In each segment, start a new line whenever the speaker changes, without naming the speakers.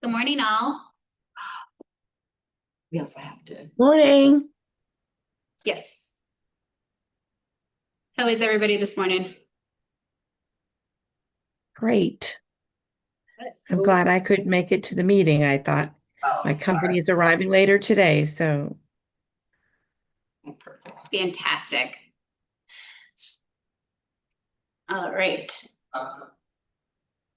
Good morning, all.
We also have to.
Morning.
Yes. How is everybody this morning?
Great. I'm glad I could make it to the meeting. I thought my company is arriving later today, so
Fantastic. All right.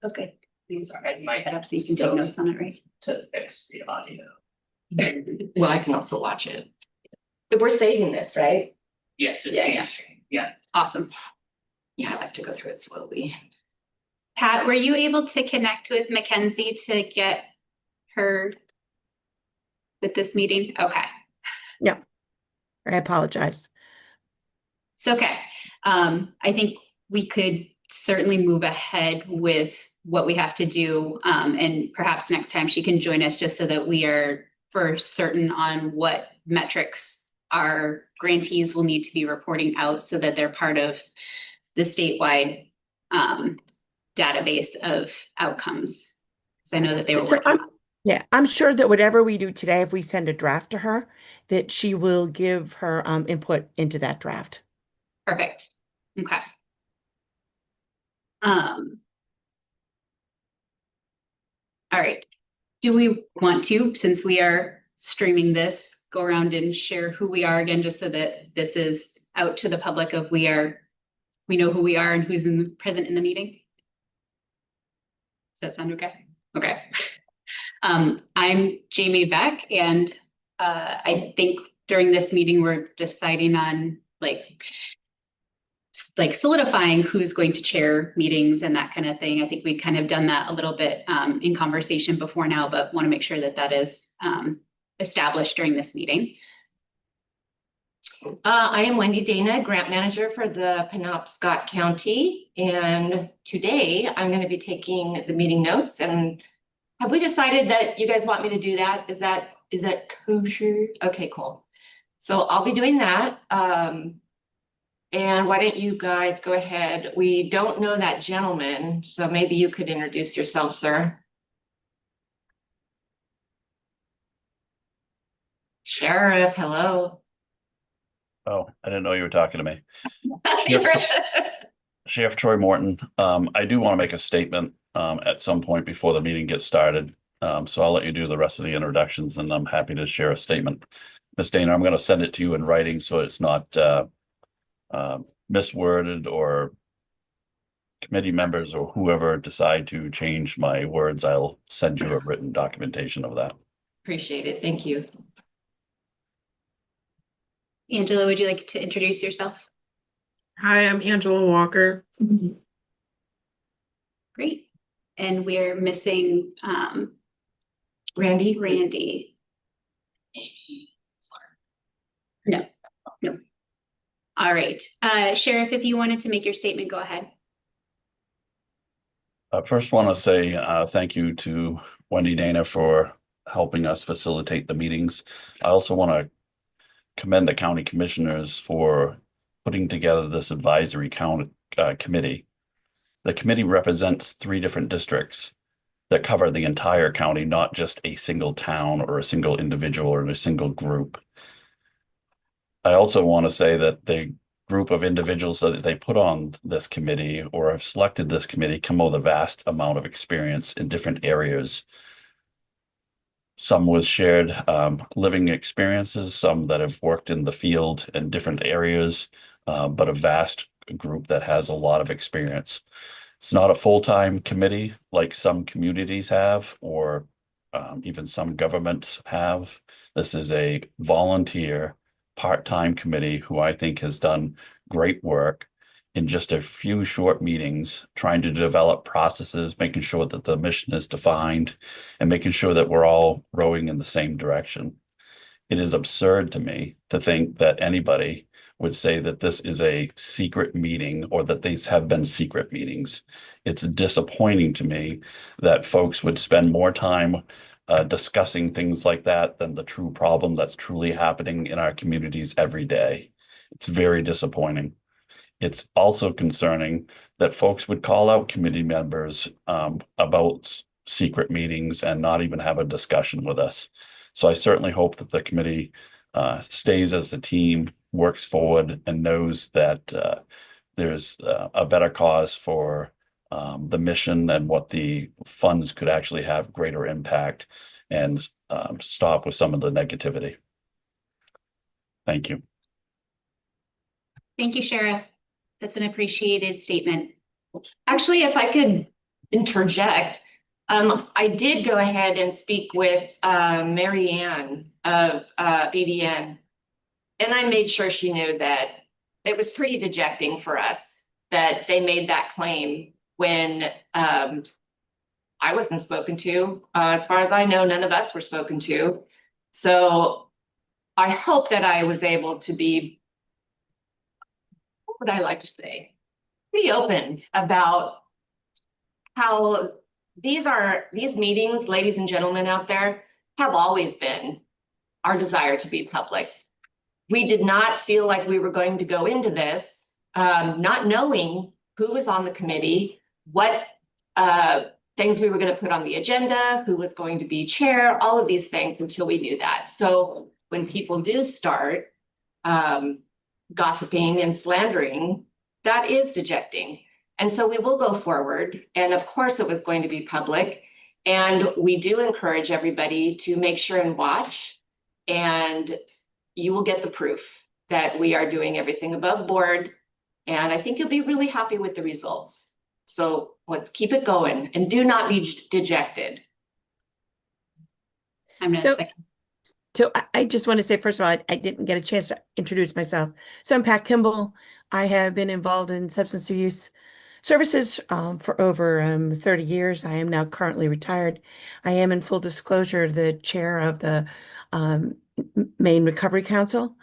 Okay. These are my head up so you can take notes on it, right?
To fix the audio.
Well, I can also watch it. But we're saving this, right?
Yes, it's
Yeah.
mainstream. Yeah.
Awesome.
Yeah, I like to go through it slowly.
Pat, were you able to connect with Mackenzie to get her with this meeting? Okay.
I apologize.
It's okay. I think we could certainly move ahead with what we have to do. And perhaps next time she can join us just so that we are for certain on what metrics our grantees will need to be reporting out so that they're part of the statewide database of outcomes. Because I know that they were working on.
Yeah, I'm sure that whatever we do today, if we send a draft to her, that she will give her input into that draft.
Perfect. Okay. All right. Do we want to, since we are streaming this, go around and share who we are again, just so that this is out to the public of we know who we are and who's present in the meeting? Does that sound okay? Okay. I'm Jamie Beck, and I think during this meeting, we're deciding on like solidifying who's going to chair meetings and that kind of thing. I think we've kind of done that a little bit in conversation before now, but want to make sure that that is established during this meeting.
I am Wendy Dana, grant manager for the Penobscot County. And today I'm going to be taking the meeting notes. And have we decided that you guys want me to do that? Is that kosher? Okay, cool. So I'll be doing that. And why don't you guys go ahead? We don't know that gentleman, so maybe you could introduce yourself, sir. Sheriff, hello.
Oh, I didn't know you were talking to me. Sheriff Troy Morton. I do want to make a statement at some point before the meeting gets started. So I'll let you do the rest of the introductions, and I'm happy to share a statement. Ms. Dana, I'm going to send it to you in writing so it's not misworded, or committee members or whoever decide to change my words. I'll send you a written documentation of that.
Appreciate it. Thank you.
Angela, would you like to introduce yourself?
Hi, I'm Angela Walker.
Great. And we're missing Randy. No. All right. Sheriff, if you wanted to make your statement, go ahead.
I first want to say thank you to Wendy Dana for helping us facilitate the meetings. I also want to commend the county commissioners for putting together this advisory committee. The committee represents 3 different districts that cover the entire county, not just a single town or a single individual or a single group. I also want to say that the group of individuals that they put on this committee or have selected this committee come with a vast amount of experience in different areas. Some with shared living experiences, some that have worked in the field in different areas, but a vast group that has a lot of experience. It's not a full-time committee like some communities have, or even some governments have. This is a volunteer part-time committee who I think has done great work in just a few short meetings, trying to develop processes, making sure that the mission is defined, and making sure that we're all rowing in the same direction. It is absurd to me to think that anybody would say that this is a secret meeting or that these have been secret meetings. It's disappointing to me that folks would spend more time discussing things like that than the true problem that's truly happening in our communities every day. It's very disappointing. It's also concerning that folks would call out committee members about secret meetings and not even have a discussion with us. So I certainly hope that the committee stays as a team, works forward, and knows that there's a better cause for the mission and what the funds could actually have greater impact and stop with some of the negativity. Thank you.
Thank you, Sheriff. That's an appreciated statement.
Actually, if I could interject, I did go ahead and speak with Mary Ann of BDN. And I made sure she knew that it was pretty dejecting for us that they made that claim when I wasn't spoken to. As far as I know, none of us were spoken to. So I hope that I was able to be, what would I like to say, pretty open about how these meetings, ladies and gentlemen out there, have always been our desire to be public. We did not feel like we were going to go into this, not knowing who was on the committee, what things we were going to put on the agenda, who was going to be chair, all of these things until we knew that. So when people do start gossiping and slandering, that is dejecting. And so we will go forward. And of course, it was going to be public. And we do encourage everybody to make sure and watch. And you will get the proof that we are doing everything above board. And I think you'll be really happy with the results. So let's keep it going and do not be dejected.
I'm gonna
So-
second.
So I just want to say, first of all, I didn't get a chance to introduce myself. So I'm Pat Kimball. I have been involved in substance use services for over 30 years. I am now currently retired. I am, in full disclosure, the chair of the Maine Recovery Council,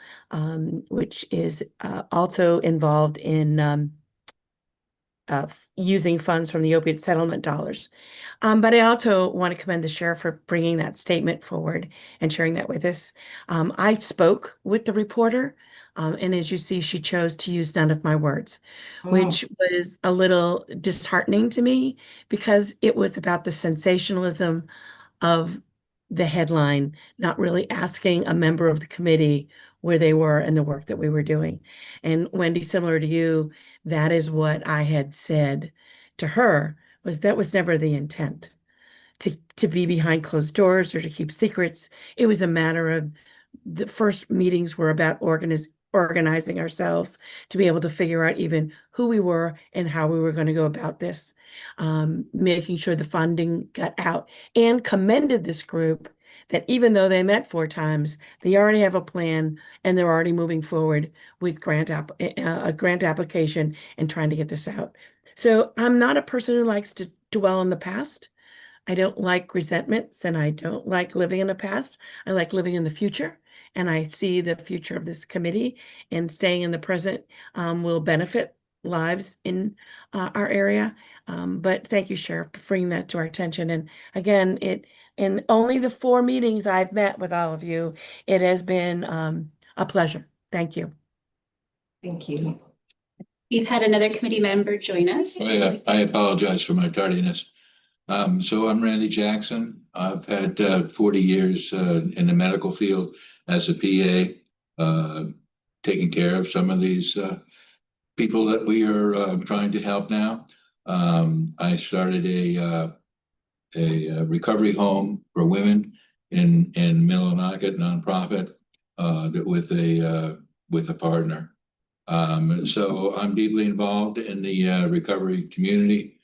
which is also involved in using funds from the opioid settlement dollars. But I also want to commend the sheriff for bringing that statement forward and sharing that with us. I spoke with the reporter, and as you see, she chose to use none of my words, which was a little disheartening to me because it was about the sensationalism of the headline, not really asking a member of the committee where they were and the work that we were doing. And Wendy, similar to you, that is what I had said to her, was that was never the intent to be behind closed doors or to keep secrets. It was a matter of the first meetings were about organizing ourselves to be able to figure out even who we were and how we were going to go about this, making sure the funding got out, and commended this group that even though they met 4 times, they already have a plan and they're already moving forward with a grant application and trying to get this out. So I'm not a person who likes to dwell on the past. I don't like resentments and I don't like living in the past. I like living in the future. And I see the future of this committee, and staying in the present will benefit lives in our area. But thank you, Sheriff, for bringing that to our attention. And again, in only the 4 meetings I've met with all of you, it has been a pleasure. Thank you.
Thank you.
We've had another committee member join us.
Oh, yeah, I apologize for my tardiness. So I'm Randy Jackson. I've had 40 years in the medical field as a PA, taking care of some of these people that we are trying to help now. I started a recovery home for women in Millinocket nonprofit with a partner. So I'm deeply involved in the recovery community,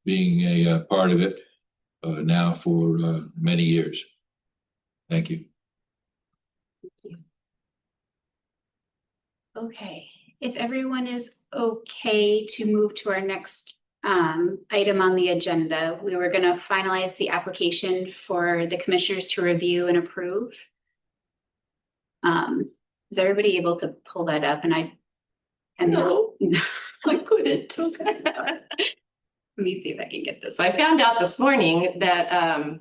being a part of it now for many years. Thank you.
Okay, if everyone is okay to move to our next item on the agenda, we were going to finalize the application for the commissioners to review and approve. Is everybody able to pull that up? And
No.
I couldn't. Let me see if I can get this.
So I found out this morning that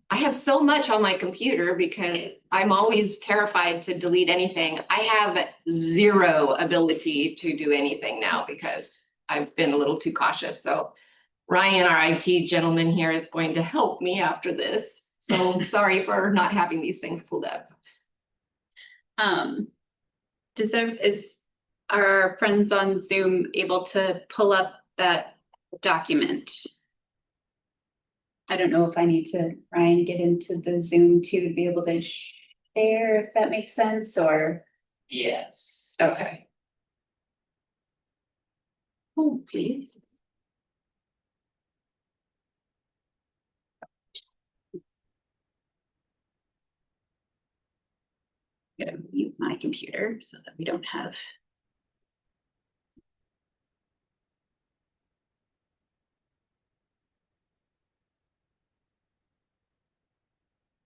I have so much on my computer because I'm always terrified to delete anything. I have 0 ability to do anything now because I've been a little too cautious. So Ryan, our IT gentleman here, is going to help me after this. So sorry for not having these things pulled up.
Is our friends on Zoom able to pull up that document? I don't know if I need to, Ryan, get into the Zoom too to be able to share, if that makes sense, or?
Yes.
Okay. Oh, please. I'm gonna mute my computer so that we don't have.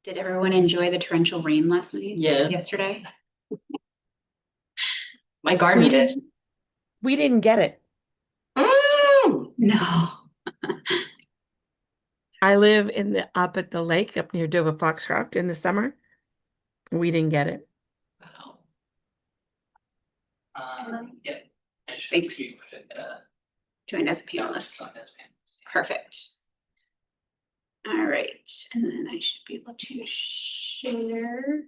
Did everyone enjoy the torrential rain last night?
Yeah.
Yesterday?
My garden did.
We didn't get it.
No.
I live up at the lake up near Dover Foxcroft in the summer. We didn't get it.
Wow.
Yeah. I should
Thanks.
keep it,
Join as a panelist.
on this panel.
Perfect. All right, and then I should be able to share.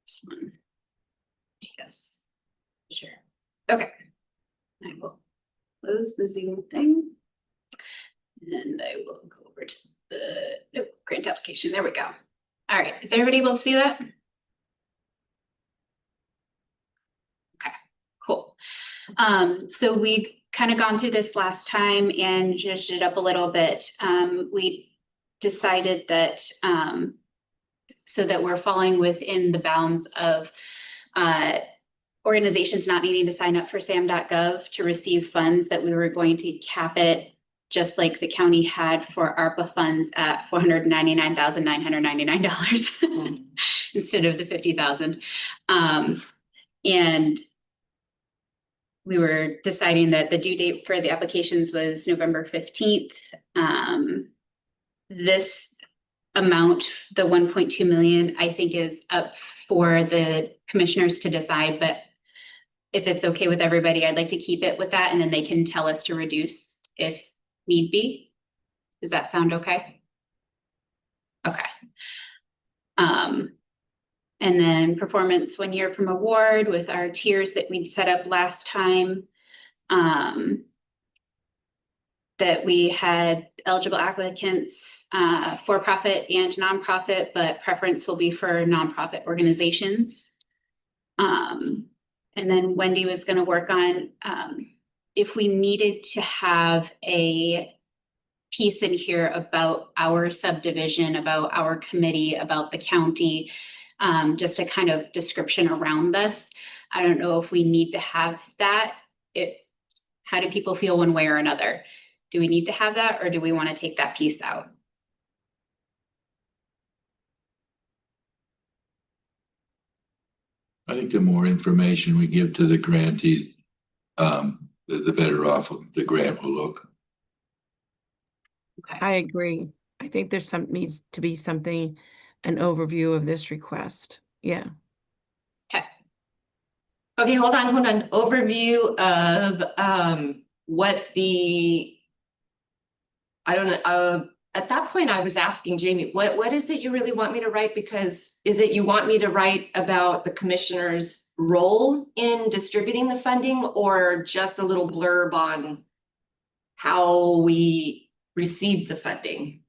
This one. Yes. Sure. Okay. I will close the Zoom thing. And I will go over to the grant application. There we go. All right, is everybody able to see that? Okay, cool. So we've kind of gone through this last time and zhuzhed it up a little bit. We decided that so that we're falling within the bounds of organizations not needing to sign up for sam.gov to receive funds, that we were going to cap it just like the county had for ARPA funds at $499,999 instead of the $50,000. And we were deciding that the due date for the applications was November 15th. This amount, the 1.2 million, I think is up for the commissioners to decide, but if it's okay with everybody, I'd like to keep it with that, and then they can tell us to reduce if need be. Does that sound okay? Okay. And then performance 1 year from award with our tiers that we'd set up last time. That we had eligible applicants, for-profit and nonprofit, but preference will be for nonprofit organizations. And then Wendy was going to work on if we needed to have a piece in here about our subdivision, about our committee, about the county, just a kind of description around this. I don't know if we need to have that. How do people feel one way or another? Do we need to have that, or do we want to take that piece out?
I think the more information we give to the grantee, the better off the grant will look.
Okay.
I agree. I think there's needs to be something, an overview of this request. Yeah.
Okay, hold on. Overview of what the, I don't know, at that point I was asking Jamie, what is it you really want me to write? Because is it you want me to write about the commissioner's role in distributing the funding, or just a little blurb on how we received the funding?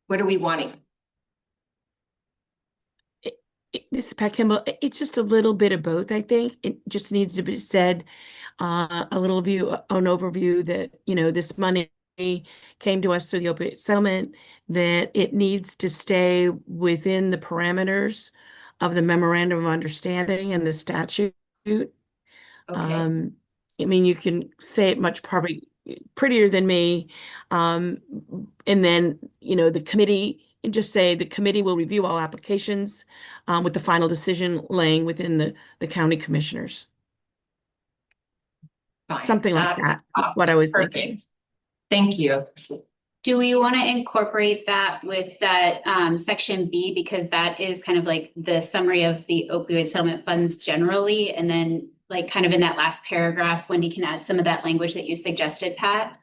What are we wanting?
This is Pat Kimball. It's just a little bit of both, I think. It just needs to be said, an overview that, this money came to us through the opioid settlement, that it needs to stay within the parameters of the memorandum of understanding and the statute.
Okay.
I mean, you can say it much probably prettier than me. And then, the committee, and just say the committee will review all applications with the final decision laying within the county commissioners.
Fine.
Something like that, is what I was thinking.
Perfect. Thank you.
Do we want to incorporate that with that section B, because that is kind of like the summary of the opioid settlement funds generally, and then like kind of in that last paragraph, Wendy can add some of that language that you suggested, Pat.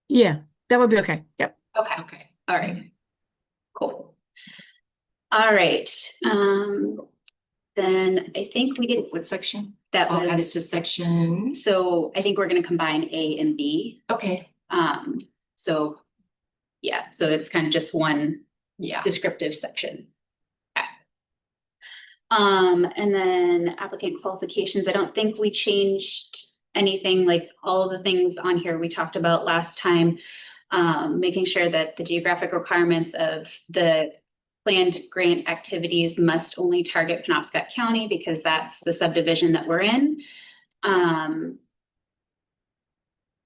Yeah, that would be okay. Yep.
Okay,
Okay.
all right, cool. All right, then I think we did,
What section?
that
I'll add it
was,
to section.
so I think we're gonna combine A and B.
Okay,
So, yeah, so it's kind of just one
yeah.
descriptive section. Okay. And then applicant qualifications, I don't think we changed anything, like all of the things on here we talked about last time. Making sure that the geographic requirements of the planned grant activities must only target Penobscot County because that's the subdivision that we're in. And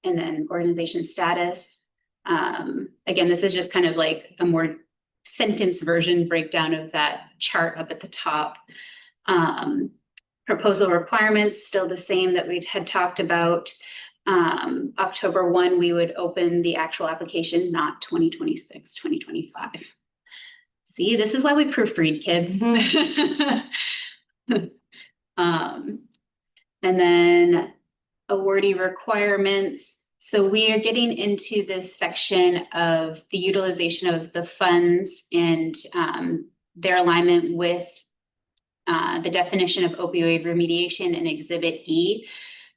then organization status. Again, this is just kind of like a more sentence version breakdown of that chart up at the top. Proposal requirements, still the same that we had talked about. October 1, we would open the actual application, not 2026, 2025. See, this is why we proofread, kids. And then awardee requirements. So we are getting into this section of the utilization of the funds and their alignment with the definition of opioid remediation in Exhibit E.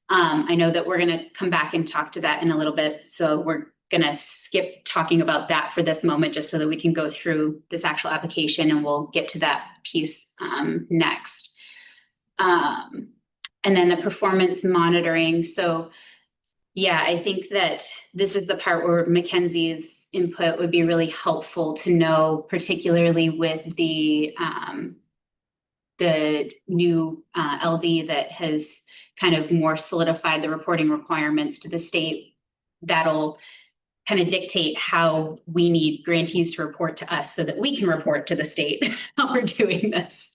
I know that we're going to come back and talk to that in a little bit. So we're going to skip talking about that for this moment, just so that we can go through this actual application and we'll get to that piece next. And then the performance monitoring. So yeah, I think that this is the part where Mackenzie's input would be really helpful to know, particularly with the new LD that has kind of more solidified the reporting requirements to the state. That'll kind of dictate how we need grantees to report to us so that we can report to the state how we're doing this.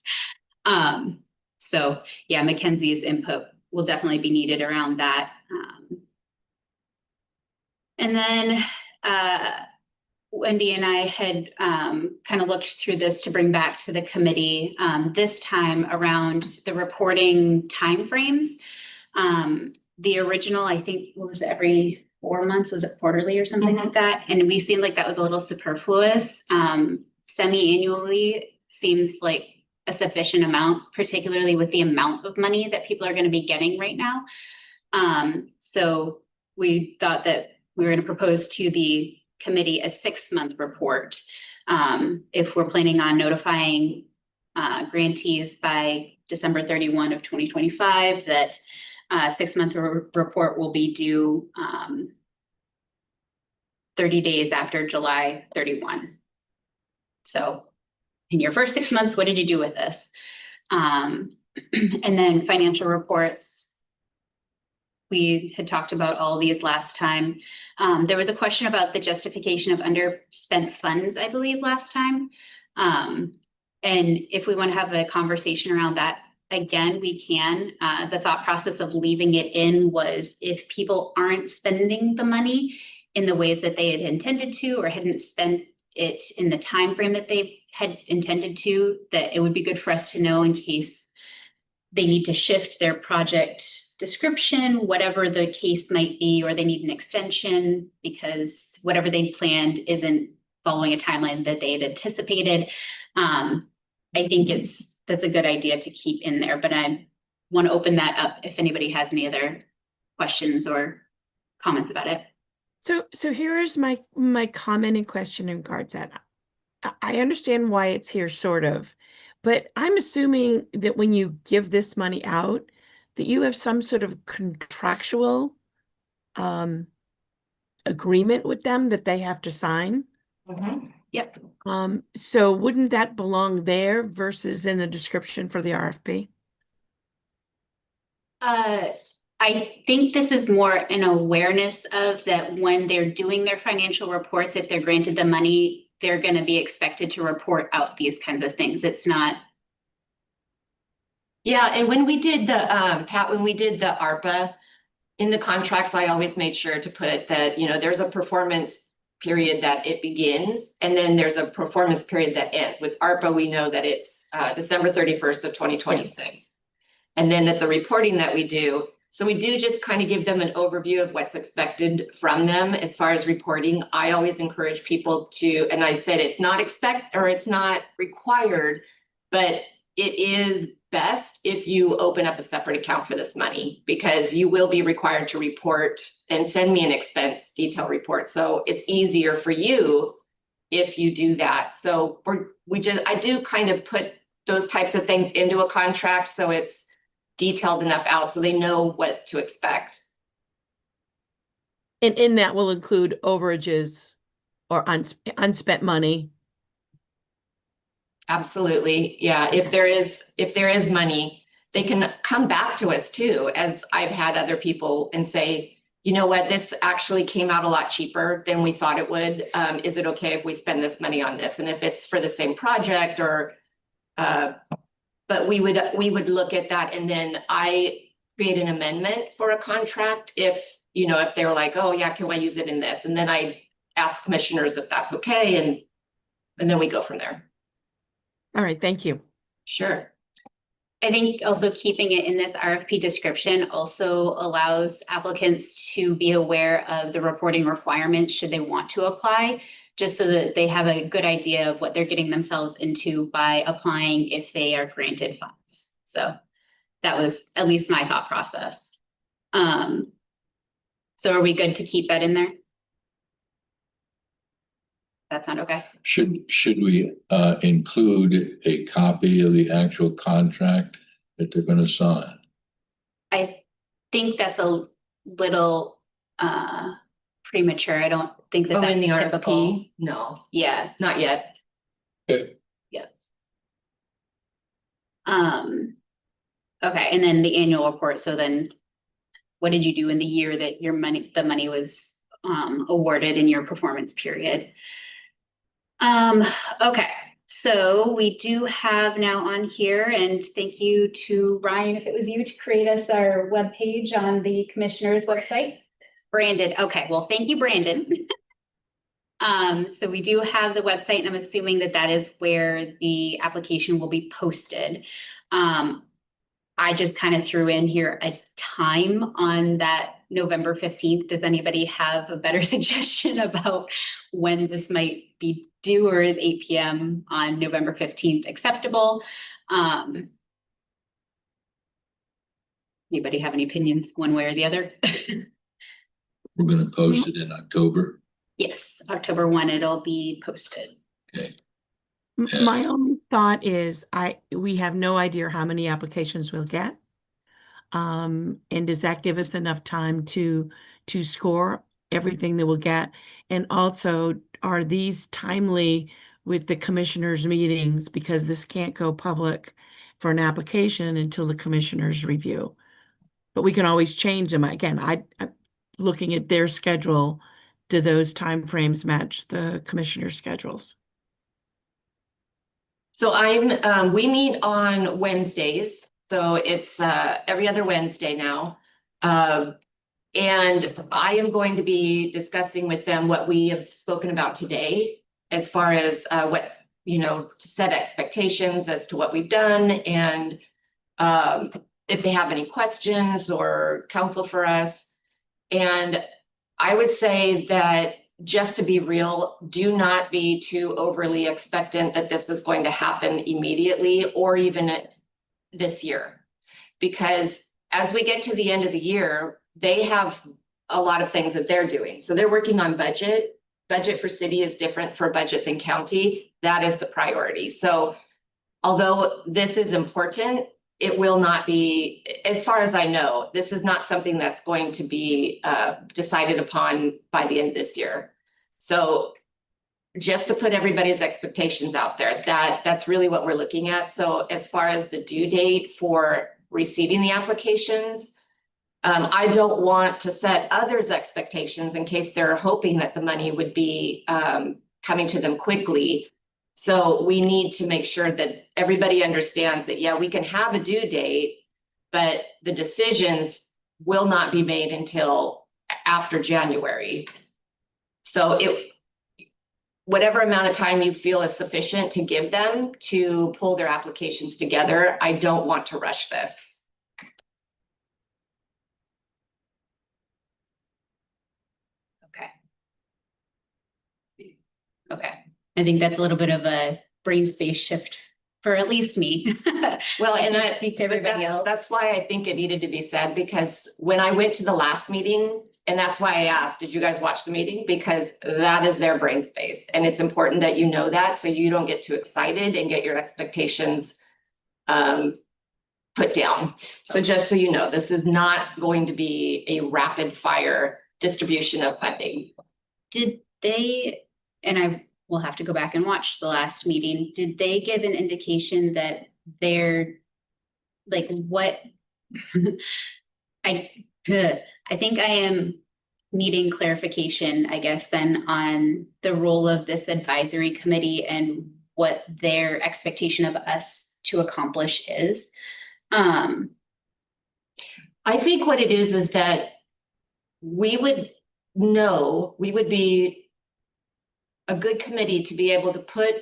So yeah, Mackenzie's input will definitely be needed around that. And then Wendy and I had kind of looked through this to bring back to the committee this time around the reporting timeframes. The original, I think, what was it, every 4 months? Was it quarterly or something like that? And we seemed like that was a little superfluous. Semi-annually seems like a sufficient amount, particularly with the amount of money that people are going to be getting right now. So we thought that we were going to propose to the committee a 6-month report. If we're planning on notifying grantees by December 31 of 2025, that 6-month report will be due 30 days after July 31. So in your first 6 months, what did you do with this? And then financial reports. We had talked about all these last time. There was a question about the justification of underspent funds, I believe, last time. And if we want to have a conversation around that again, we can. The thought process of leaving it in was if people aren't spending the money in the ways that they had intended to, or hadn't spent it in the time frame that they had intended to, that it would be good for us to know in case they need to shift their project description, whatever the case might be, or they need an extension because whatever they planned isn't following a timeline that they had anticipated. I think that's a good idea to keep in there, but I want to open that up if anybody has any other questions or comments about it.
So here is my comment and question in regards to that. I understand why it's here, sort of, but I'm assuming that when you give this money out, that you have some sort of contractual agreement with them that they have to sign.
Yep.
So wouldn't that belong there versus in the description for the RFP?
I think this is more an awareness of that when they're doing their financial reports, if they're granted the money, they're going to be expected to report out these kinds of things. It's not.
Yeah, and when we did the, Pat, when we did the ARPA in the contracts, I always made sure to put that, you know, there's a performance period that it begins, and then there's a performance period that ends. With ARPA, we know that it's December 31st of 2026. And then that the reporting that we do, so we do just kind of give them an overview of what's expected from them as far as reporting. I always encourage people to, and I said it's not it's not required, but it is best if you open up a separate account for this money, because you will be required to report and send me an expense detail report. So it's easier for you if you do that. So I do kind of put those types of things into a contract, so it's detailed enough out so they know what to expect.
And in that will include overages or unspent money.
Absolutely. Yeah. If there is money, they can come back to us too, as I've had other people and say, you know what, this actually came out a lot cheaper than we thought it would. Is it okay if we spend this money on this? And if it's for the same project or, but we would look at that, and then I create an amendment for a contract if they were like, oh yeah, can I use it in this? And then I ask commissioners if that's okay, and then we go from there.
All right, thank you.
Sure.
I think also keeping it in this RFP description also allows applicants to be aware of the reporting requirements should they want to apply, just so that they have a good idea of what they're getting themselves into by applying if they are granted funds. So that was at least my thought process. So are we good to keep that in there? That sound okay?
Should we include a copy of the actual contract that they're gonna sign?
I think that's a little premature. I don't think that that's
In the
typical.
RFP? No,
Yeah.
not yet.
Okay.
Okay, and then the annual report. So then what did you do in the year that the money was awarded in your performance period? Okay, so we do have now on here, and thank you to Ryan, if it was you, to create us our webpage on the commissioner's website. Brandon, okay, well, thank you, Brandon. So we do have the website, and I'm assuming that that is where the application will be posted. I just kind of threw in here a time on that November 15th. Does anybody have a better suggestion about when this might be due, or is 8 p.m. on November 15th acceptable? Anybody have any opinions one way or the other?
We're gonna post it in October.
Yes, October 1, it'll be posted.
Okay.
My only thought is we have no idea how many applications we'll get. And does that give us enough time to score everything that we'll get? And also, are these timely with the commissioners' meetings? Because this can't go public for an application until the commissioners review. But we can always change them. Again, I'm looking at their schedule. Do those timeframes match the commissioners' schedules?
So we meet on Wednesdays, so it's every other Wednesday now. And I am going to be discussing with them what we have spoken about today, as far as what, to set expectations as to what we've done, and if they have any questions or counsel for us. And I would say that, just to be real, do not be too overly expectant that this is going to happen immediately or even this year. Because as we get to the end of the year, they have a lot of things that they're doing. So they're working on budget. Budget for city is different for budget than county. That is the priority. So although this is important, it will not be, as far as I know, this is not something that's going to be decided upon by the end of this year. So just to put everybody's expectations out there, that's really what we're looking at. So as far as the due date for receiving the applications, I don't want to set others' expectations in case they're hoping that the money would be coming to them quickly. So we need to make sure that everybody understands that, yeah, we can have a due date, but the decisions will not be made until after January. So whatever amount of time you feel is sufficient to give them to pull their applications together. I don't want to rush this.
Okay. Okay, I think that's a little bit of a brain space shift for at least me.
Well, and
can't
I
speak to everybody else.
that's why I think it needed to be said, because when I went to the last meeting, and that's why I asked, did you guys watch the meeting? Because that is their brain space, and it's important that you know that, so you don't get too excited and get your expectations put down. So just so you know, this is not going to be a rapid fire distribution of funding.
Did they, and I will have to go back and watch the last meeting, did they give an indication that they're like what? I think I am needing clarification, I guess, then on the role of this advisory committee and what their expectation of us to accomplish is.
I think what it is that we would be a good committee to be able to put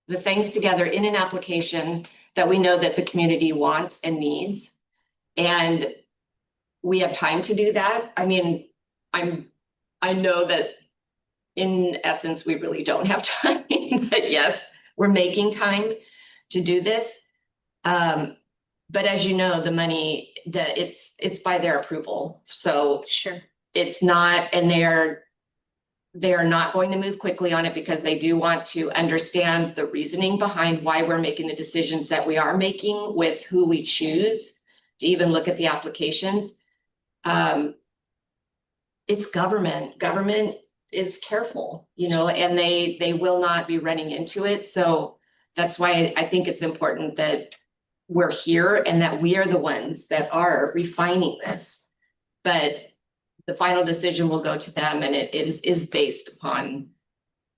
the things together in an application that we know that the community wants and needs. And we have time to do that. I mean, I know that in essence, we really don't have time, but yes, we're making time to do this. But as you know, the money, it's by their approval. So
Sure.
it's not, and they are not going to move quickly on it because they do want to understand the reasoning behind why we're making the decisions that we are making with who we choose to even look at the applications. It's government. Government is careful, you know, and they will not be running into it. So that's why I think it's important that we're here and that we are the ones that are refining this. But the final decision will go to them, and it is based upon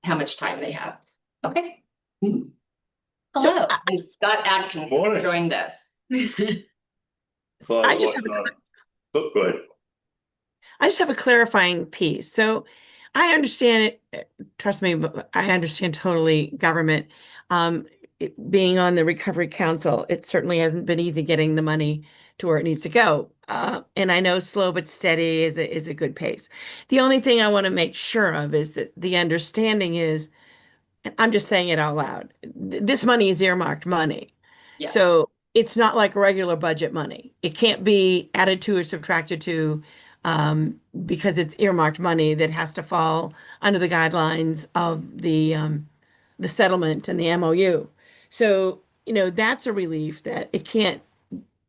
how much time they have.
Okay.
So,
Hello.
and Scott Atkins
Morning.
joined us.
I just have
Oh, go ahead.
I just have a clarifying piece. So I understand it, trust me, I understand totally government. Being on the Recovery Council, it certainly hasn't been easy getting the money to where it needs to go. And I know slow but steady is a good pace. The only thing I want to make sure of is that the understanding is, and I'm just saying it out loud, this money is earmarked money.
Yes.
So it's not like regular budget money. It can't be added to or subtracted to because it's earmarked money that has to fall under the guidelines of the settlement and the MOU. So, you know, that's a relief that it can't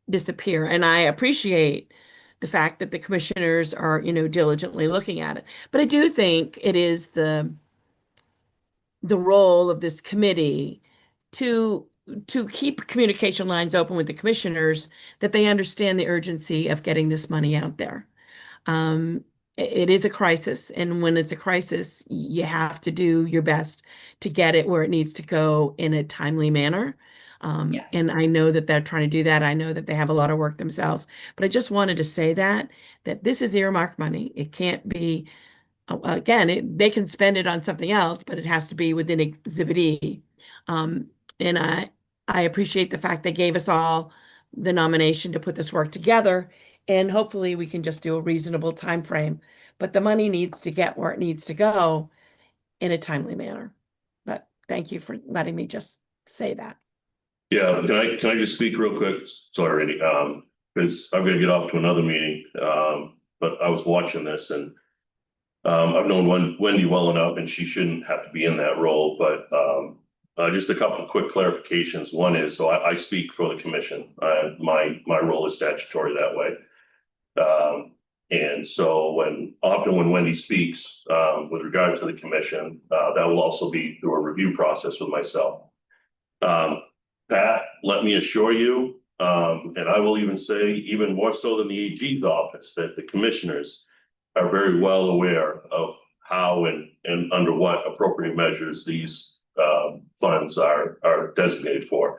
disappear. And I appreciate the fact that the commissioners are, you know, diligently looking at it. But I do think it is the role of this committee to keep communication lines open with the commissioners, that they understand the urgency of getting this money out there. It is a crisis, and when it's a crisis, you have to do your best to get it where it needs to go in a timely manner.
Yes.
And I know that they're trying to do that. I know that they have a lot of work themselves, but I just wanted to say that this is earmarked money. It can't be, again, they can spend it on something else, but it has to be within Exhibit E. And I appreciate the fact they gave us all the nomination to put this work together, and hopefully we can just do a reasonable time frame. But the money needs to get where it needs to go in a timely manner. But thank you for letting me just say that.
Yeah, can I just speak real quick? Sorry, Randy, because I'm gonna get off to another meeting. But I was watching this, and I've known Wendy well enough, and she shouldn't have to be in that role, but just a couple of quick clarifications. One is, so I speak for the commission. My role is statutory that way. And so often when Wendy speaks with regard to the commission, that will also be through a review process with myself. Pat, let me assure you, and I will even say even more so than the AG's office, that the commissioners are very well aware of how and under what appropriate measures these funds are designated for.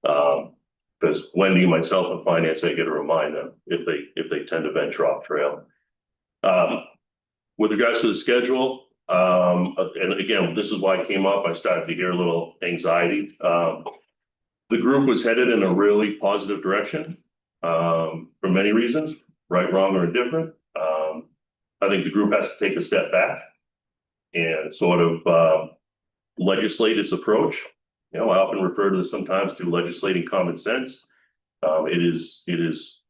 Because Wendy, myself, and finance, they get to remind them if they tend to venture off trail. With regards to the schedule, And again, this is why it came up. I started to hear a little anxiety. The group was headed in a really positive direction, for many reasons, right, wrong, or indifferent. I think the group has to take a step back and sort of legislate its approach. You know, I often refer to this sometimes to legislating common sense. It is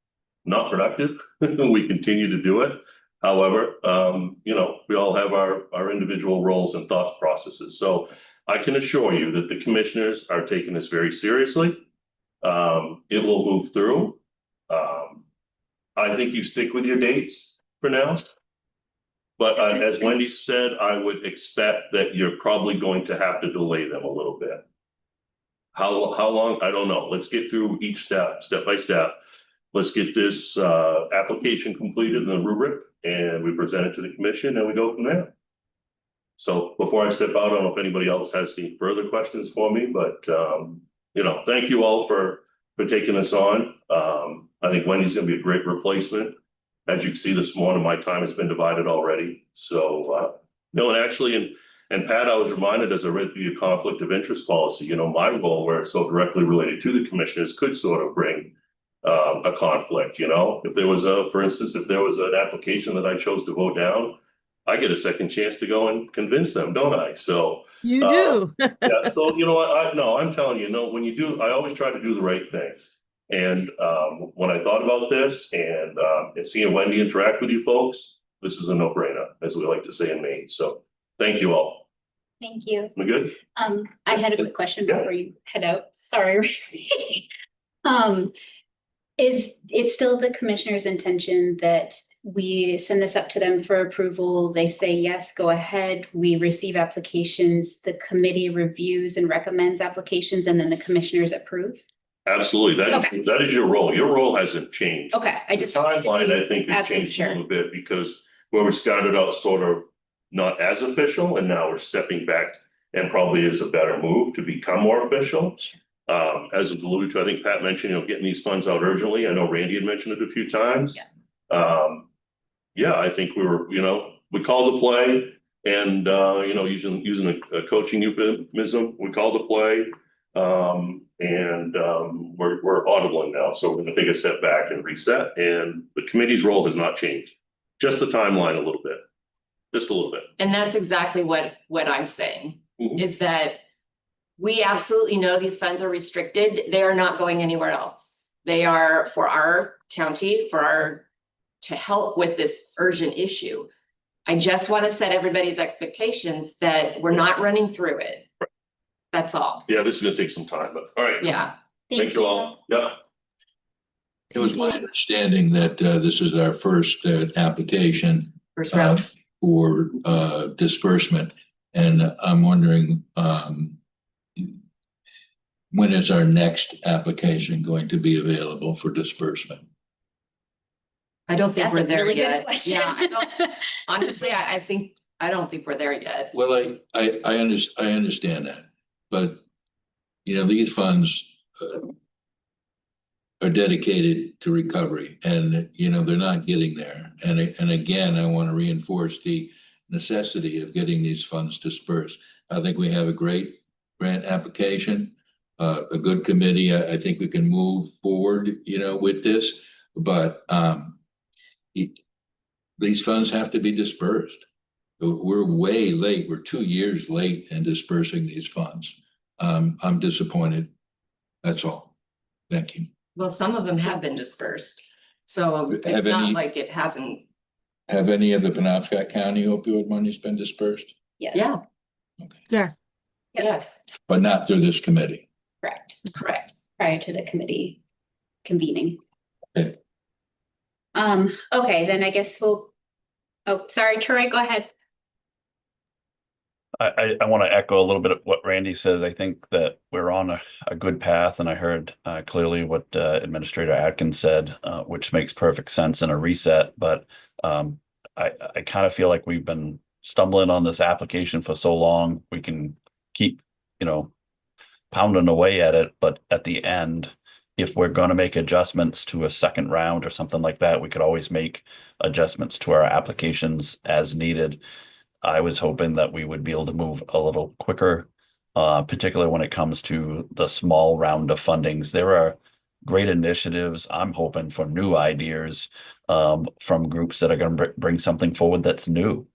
not productive. We continue to do it. However, you know, we all have our individual roles and thought processes. So I can assure you that the commissioners are taking this very seriously. It will move through. I think you stick with your dates for now. But as Wendy said, I would expect that you're probably going to have to delay them a little bit. How long? I don't know. Let's get through each step by step. Let's get this application completed in the rubric and we present it to the commission and we go from there. So before I step out, I don't know if anybody else has any further questions for me, but you know, thank you all for taking this on. I think Wendy's gonna be a great replacement. As you can see this morning, my time has been divided already. So no, and actually, and Pat, I was reminded as I read through your conflict of interest policy, you know, my role where it's so directly related to the commissioners could sort of bring a conflict, you know, if there was for instance, if there was an application that I chose to vote down, I get a second chance to go and convince them, don't I? So
You do.
yeah, so you know what, I'm telling you, no, when you do, I always try to do the right thing. And when I thought about this and seeing Wendy interact with you folks, this is a no-brainer, as we like to say in Maine. So thank you all.
Thank you.
We good?
I had a quick question
Yeah.
before you head out. Sorry. Randy. Is it still the commissioner's intention that we send this up to them for approval? They say, yes, go ahead. We receive applications, the committee reviews and recommends applications, and then the commissioners approve?
Absolutely.
Okay.
That is your role. Your role hasn't changed.
Okay, I just
The
wanted to
timeline,
be
I think, has
absolutely
changed a
sure.
little bit because where we started out sort of not as official and now we're stepping back and probably is a better move to become more official. As it's alluded to, I think Pat mentioned, you know, getting these funds out urgently. I know Randy had mentioned it a few times. Yeah, I think we were, you know, we called the play and, you know, using a coaching euphemism, we called the play. We're audibling now, so we're gonna take a step back and reset, and the committee's role has not changed. Just the timeline a little bit, just a little bit.
And that's exactly what I'm saying,
Mhm.
is that we absolutely know these funds are restricted. They are not going anywhere else. They are for our county, to help with this urgent issue. I just want to set everybody's expectations that we're not running through it. That's all.
Yeah, this is gonna take some time, but all right.
Yeah.
Thank you all. Yeah.
It was my understanding that this is our first application
First round.
for disbursement. And I'm wondering when is our next application going to be available for disbursement?
I don't think
That's
we're
a
there
really good
yet.
question.
Yeah, honestly, I don't think we're there yet.
Well, I understand that, but you know, these funds are dedicated to recovery and, you know, they're not getting there. And again, I want to reinforce the necessity of getting these funds dispersed. I think we have a great grant application, a good committee. I think we can move forward, you know, with this, but these funds have to be dispersed. We're way late. We're 2 years late in dispersing these funds. I'm disappointed. That's all. Thank you.
Well, some of them have been dispersed. So it's
Have
not
any-
like it hasn't.
Have any of the Penobscot County opioid monies been dispersed?
Yeah,
Okay.
Yes.
yes,
But not through this committee.
Correct,
correct.
prior to the committee convening.
Okay.
Okay, then I guess oh, sorry, Troy, go ahead.
I want to echo a little bit of what Randy says. I think that we're on a good path, and I heard clearly what Administrator Atkins said, which makes perfect sense in a reset. But I kind of feel like we've been stumbling on this application for so long. We can keep, you know, pounding away at it, but at the end, if we're going to make adjustments to a second round or something like that, we could always make adjustments to our applications as needed. I was hoping that we would be able to move a little quicker, particularly when it comes to the small round of fundings. There are great initiatives. I'm hoping for new ideas from groups that are going to bring something forward that's new,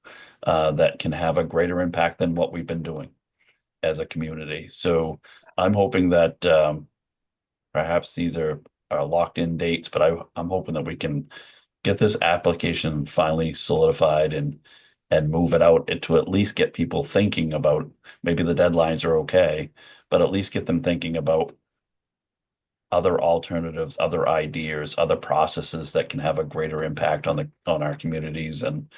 that can have a greater impact than what we've been doing as a community. So I'm hoping that perhaps these are locked in dates, but I'm hoping that we can get this application finally solidified and move it out and to at least get people thinking about, maybe the deadlines are okay, but at least get them thinking about other alternatives, other ideas, other processes that can have a greater impact on our communities, and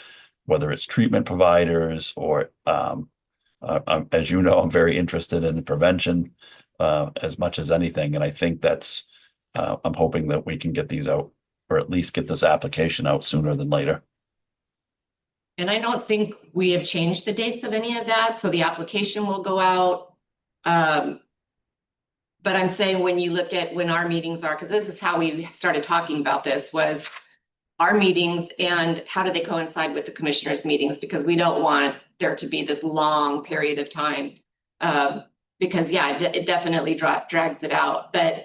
whether it's treatment providers or as you know, I'm very interested in prevention as much as anything, and I think that's I'm hoping that we can get these out, or at least get this application out sooner than later.
And I don't think we have changed the dates of any of that, so the application will go out. But I'm saying when you look at when our meetings are, because this is how we started talking about this, was our meetings and how do they coincide with the commissioners' meetings? Because we don't want there to be this long period of time. Because yeah, it definitely drags it out. But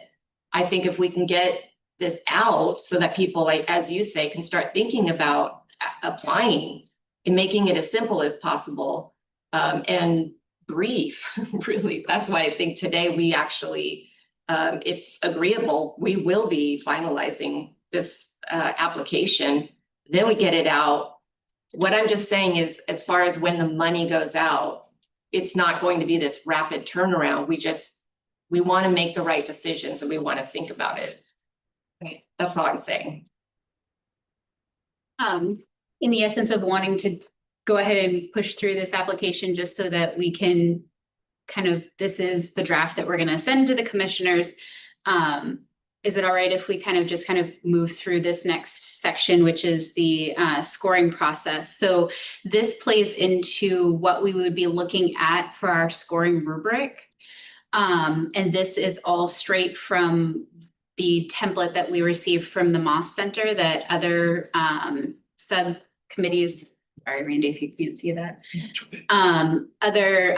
I think if we can get this out so that people, like, as you say, can start thinking about applying and making it as simple as possible, and brief, really. That's why I think today we actually, if agreeable, we will be finalizing this application. Then we get it out. What I'm just saying is, as far as when the money goes out, it's not going to be this rapid turnaround. We want to make the right decisions and we want to think about it. Okay, that's all I'm saying.
In the essence of wanting to go ahead and push through this application just so that we can this is the draft that we're going to send to the commissioners. Is it all right if we kind of move through this next section, which is the scoring process? So this plays into what we would be looking at for our scoring rubric. And this is all straight from the template that we received from the Moss Center that other subcommittees, sorry, Randy, if you can't see that. Other,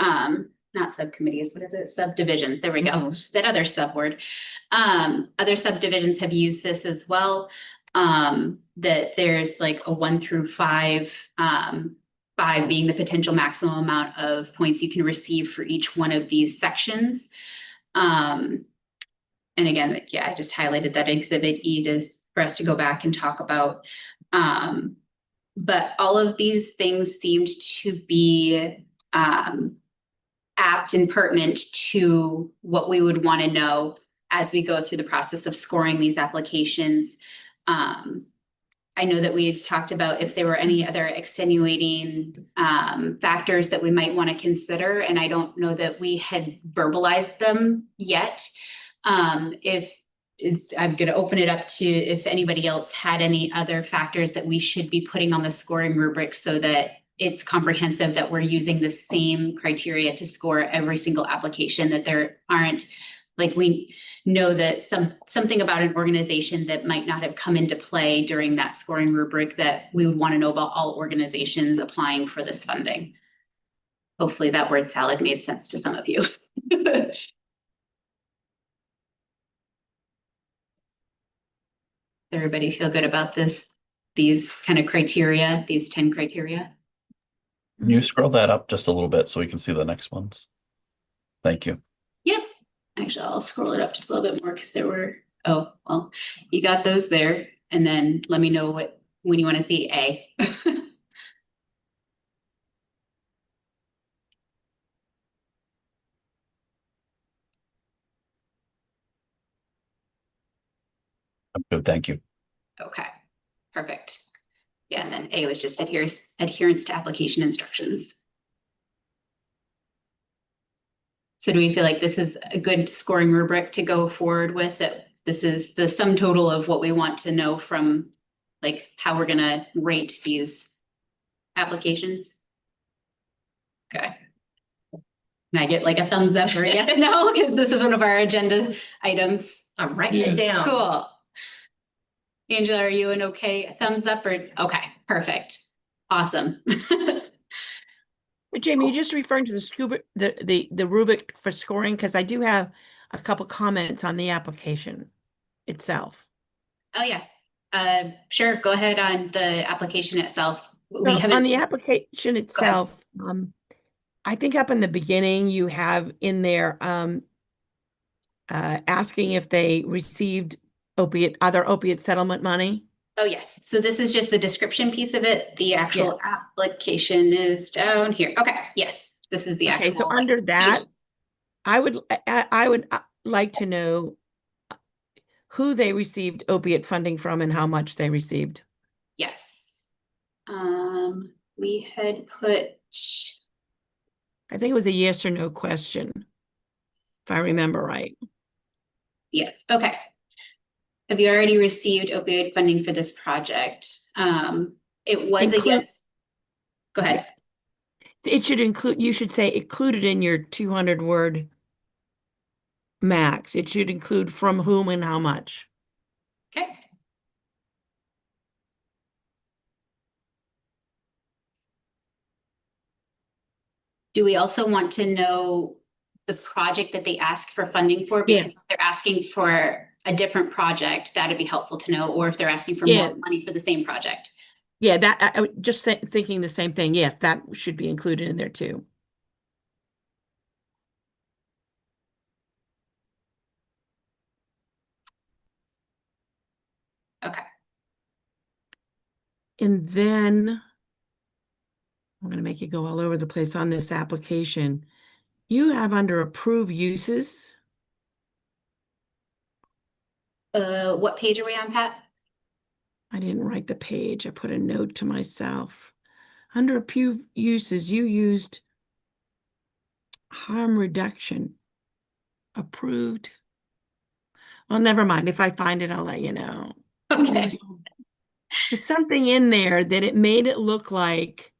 not subcommittees, what is it? Subdivisions, there we go. That other subword. Other subdivisions have used this as well. That there's like a 1 through 5, 5 being the potential maximum amount of points you can receive for each one of these sections. And again, yeah, I just highlighted that Exhibit E for us to go back and talk about. But all of these things seemed to be apt and pertinent to what we would want to know as we go through the process of scoring these applications. I know that we had talked about if there were any other extenuating factors that we might want to consider, and I don't know that we had verbalized them yet. If I'm going to open it up to if anybody else had any other factors that we should be putting on the scoring rubric so that it's comprehensive, that we're using the same criteria to score every single application, that there aren't, like, we know that something about an organization that might not have come into play during that scoring rubric that we would want to know about all organizations applying for this funding. Hopefully that word salad made sense to some of you. Everybody feel good about these kind of criteria, these 10 criteria?
Can you scroll that up just a little bit so we can see the next ones? Thank you.
Yep. Actually, I'll scroll it up just a little bit more because there were, oh, well, you got those there. And then let me know when you want to see A.
I'm good, thank you.
Okay, perfect. Yeah, and then A was just adherence to application instructions. So do we feel like this is a good scoring rubric to go forward with, that this is the sum total of what we want to know from, like, how we're going to rate these applications? Okay. Can I get like a thumbs up or a yes or no? Because this is one of our agenda items.
I'm writing it
Yes.
down.
Cool. Angela, are you an okay thumbs up or okay, perfect. Awesome.
Jamie, you just referring to the scuba, the rubric for scoring, because I do have a couple comments on the application itself.
Oh, yeah. Sure, go ahead on the application itself. We
So on
haven't,
the application itself, I think up in the beginning, you have in there, asking if they received other opiate settlement money.
oh, yes. So this is just the description piece of it. The actual application is down here. Okay, yes, this is the
Okay,
actual.
so under that, I would like to know who they received opiate funding from and how much they received.
Yes. We had put,
I think it was a yes or no question, if I remember right.
yes, okay. Have you already received opioid funding for this project? It was a yes. Go ahead.
It should include, you should say included in your 200 word max. It should include from whom and how much.
Okay. Do we also want to know the project that they asked for funding for?
Yeah.
Because if they're asking for a different project, that'd be helpful to know, or if they're asking for
Yeah.
more money for the same project.
Yeah, that I was just thinking the same thing. Yes, that should be included in there too.
Okay.
And then I'm going to make you go all over the place on this application. You have under approved uses.
What page are we on, Pat?
I didn't write the page. I put a note to myself. Under approved uses, you used harm reduction. Approved. Well, never mind. If I find it, I'll let you know.
Okay.
There's something in there that it made it look like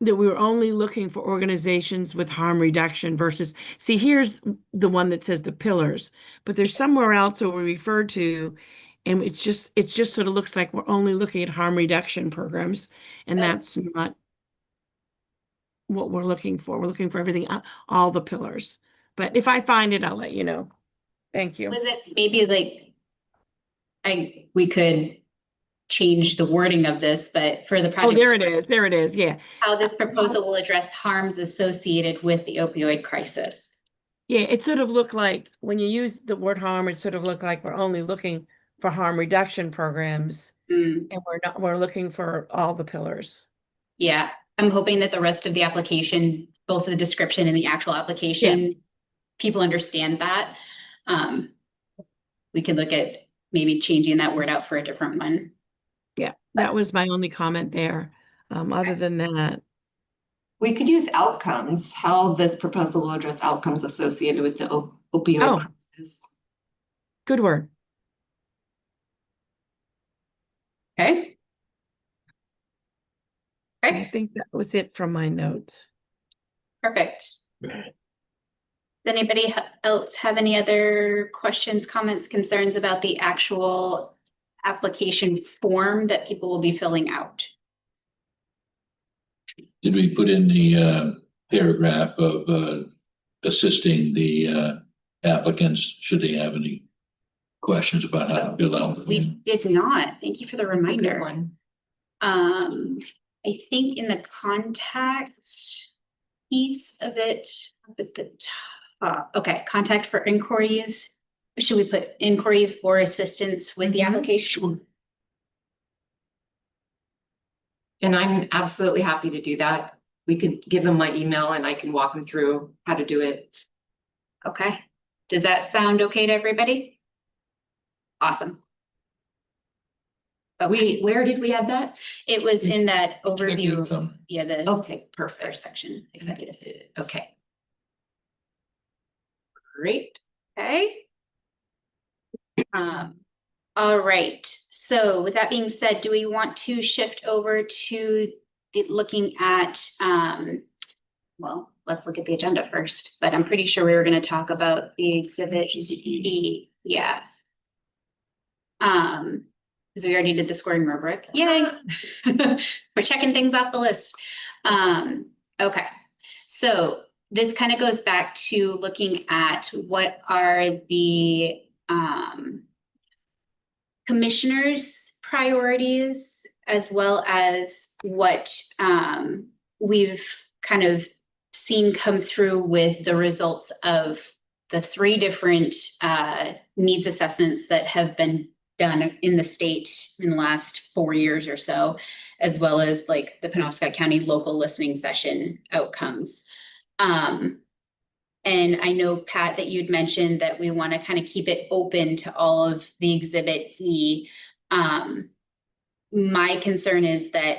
that we were only looking for organizations with harm reduction versus, see, here's the one that says the pillars, but there's somewhere else that we refer to, and it's just sort of looks like we're only looking at harm reduction programs, and that's not what we're looking for. We're looking for everything, all the pillars. But if I find it, I'll let you know. Thank you.
Was it maybe like, we could change the wording of this, but for the
Oh,
project.
there it is. There it is. Yeah.
How this proposal will address harms associated with the opioid crisis.
Yeah, it sort of looked like when you use the word harm, it sort of looked like we're only looking for harm reduction programs, and we're looking for all the pillars.
Yeah, I'm hoping that the rest of the application, both the description and the actual application, people understand that. We could look at maybe changing that word out for a different one.
Yeah, that was my only comment there. Other than that,
We could use outcomes, how this proposal will address outcomes associated with the opioid crisis.
good word.
Okay.
I
Okay,
think that was it from my notes.
perfect. Does anybody else have any other questions, comments, concerns about the actual application form that people will be filling out?
Did we put in the paragraph of assisting the applicants, should they have any questions about how to fill out?
We did not. Thank you for the
Good
reminder.
one.
I think in the contact piece of it, up at the top, okay, contact for inquiries. Should we put inquiries for assistance with the application?
And I'm absolutely happy to do that. We could give them my email and I can walk them through how to do it.
Okay, does that sound okay to everybody? Awesome. Okay,
Where did we add that?
it was in that overview,
Some.
yeah, the
Okay,
first
perfect.
section.
Okay. Great.
Okay. All right, so with that being said, do we want to shift over to looking at, well, let's look at the agenda first, but I'm pretty sure we were gonna talk about the exhibit E, yeah. Because we already did the scoring rubric, yay. We're checking things off the list. Okay, so this kind of goes back to looking at what are the commissioners' priorities, as well as what we've kind of seen come through with the results of the 3 different needs assessments that have been done in the state in the last 4 years or so, as well as like the Penobscot County local listening session outcomes. And I know, Pat, that you'd mentioned that we want to kind of keep it open to all of the Exhibit E. My concern is that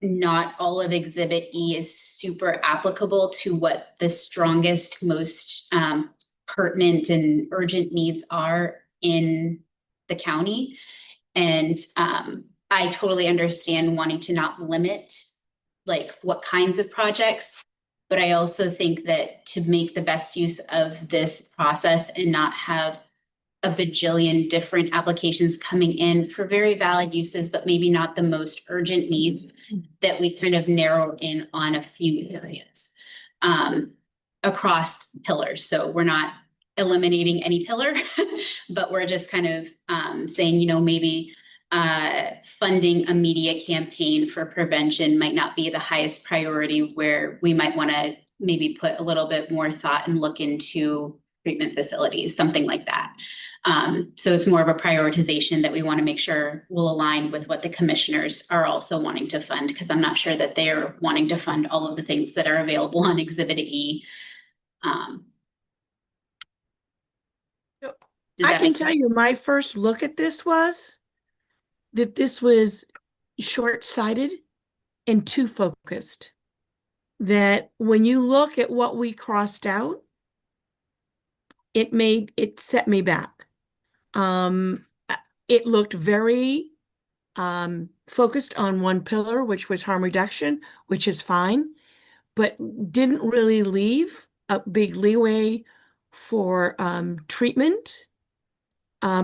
not all of Exhibit E is super applicable to what the strongest, most pertinent and urgent needs are in the county. And I totally understand wanting to not limit like what kinds of projects, but I also think that to make the best use of this process and not have a bajillion different applications coming in for very valid uses, but maybe not the most urgent needs, that we kind of narrow in on a few areas across pillars. So we're not eliminating any pillar, but we're just kind of saying, you know, maybe funding a media campaign for prevention might not be the highest priority, where we might want to maybe put a little bit more thought and look into treatment facilities, something like that. So it's more of a prioritization that we want to make sure will align with what the commissioners are also wanting to fund, because I'm not sure that they're wanting to fund all of the things that are available on Exhibit E.
I can tell you, my first look at this was that this was short-sighted and too focused. That when you look at what we crossed out, it set me back. It looked very focused on one pillar, which was harm reduction, which is fine, but didn't really leave a big leeway for treatment,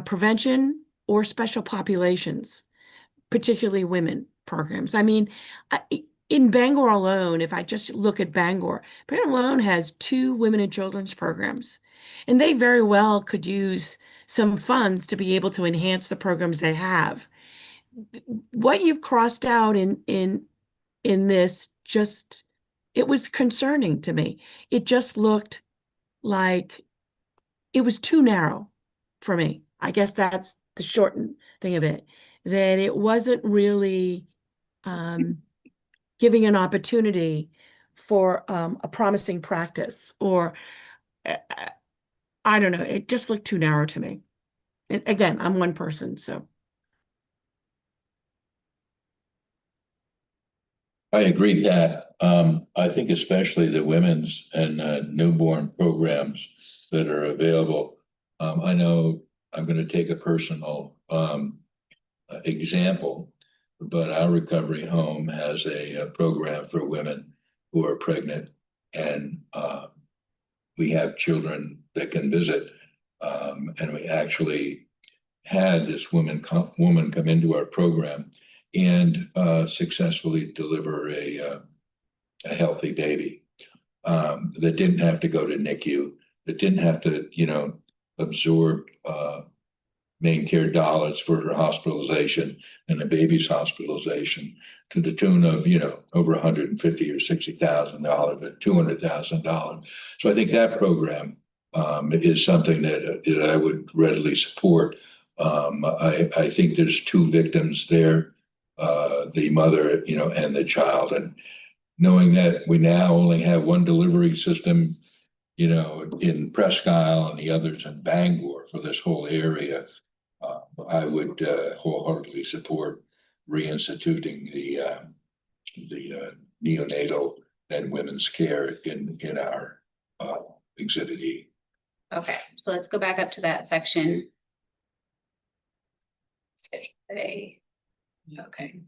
prevention, or special populations, particularly women programs. I mean, in Bangor alone, if I just look at Bangor alone has 2 women and children's programs, and they very well could use some funds to be able to enhance the programs they have. What you've crossed out in this, just, it was concerning to me. It just looked like it was too narrow for me. I guess that's the shortened thing of it, that it wasn't really giving an opportunity for a promising practice, or I don't know, it just looked too narrow to me. And again, I'm one person, so.
I agree, Pat. I think especially the women's and newborn programs that are available. I know I'm going to take a personal example, but our recovery home has a program for women who are pregnant, and we have children that can visit. And we actually had this woman come into our program and successfully deliver a healthy baby that didn't have to go to NICU, that didn't have to, you know, absorb main care dollars for her hospitalization and the baby's hospitalization, to the tune of, you know, over $150,000 or $60,000 or $200,000. So I think that program is something that I would readily support. I think there's 2 victims there, the mother, you know, and the child. And knowing that we now only have 1 delivery system, you know, in Presque Isle and the others in Bangor for this whole area, I would wholeheartedly support reinstituting the neonatal and women's care in our Exhibit E.
Okay, so let's go back up to that section. Schedule A. Okay.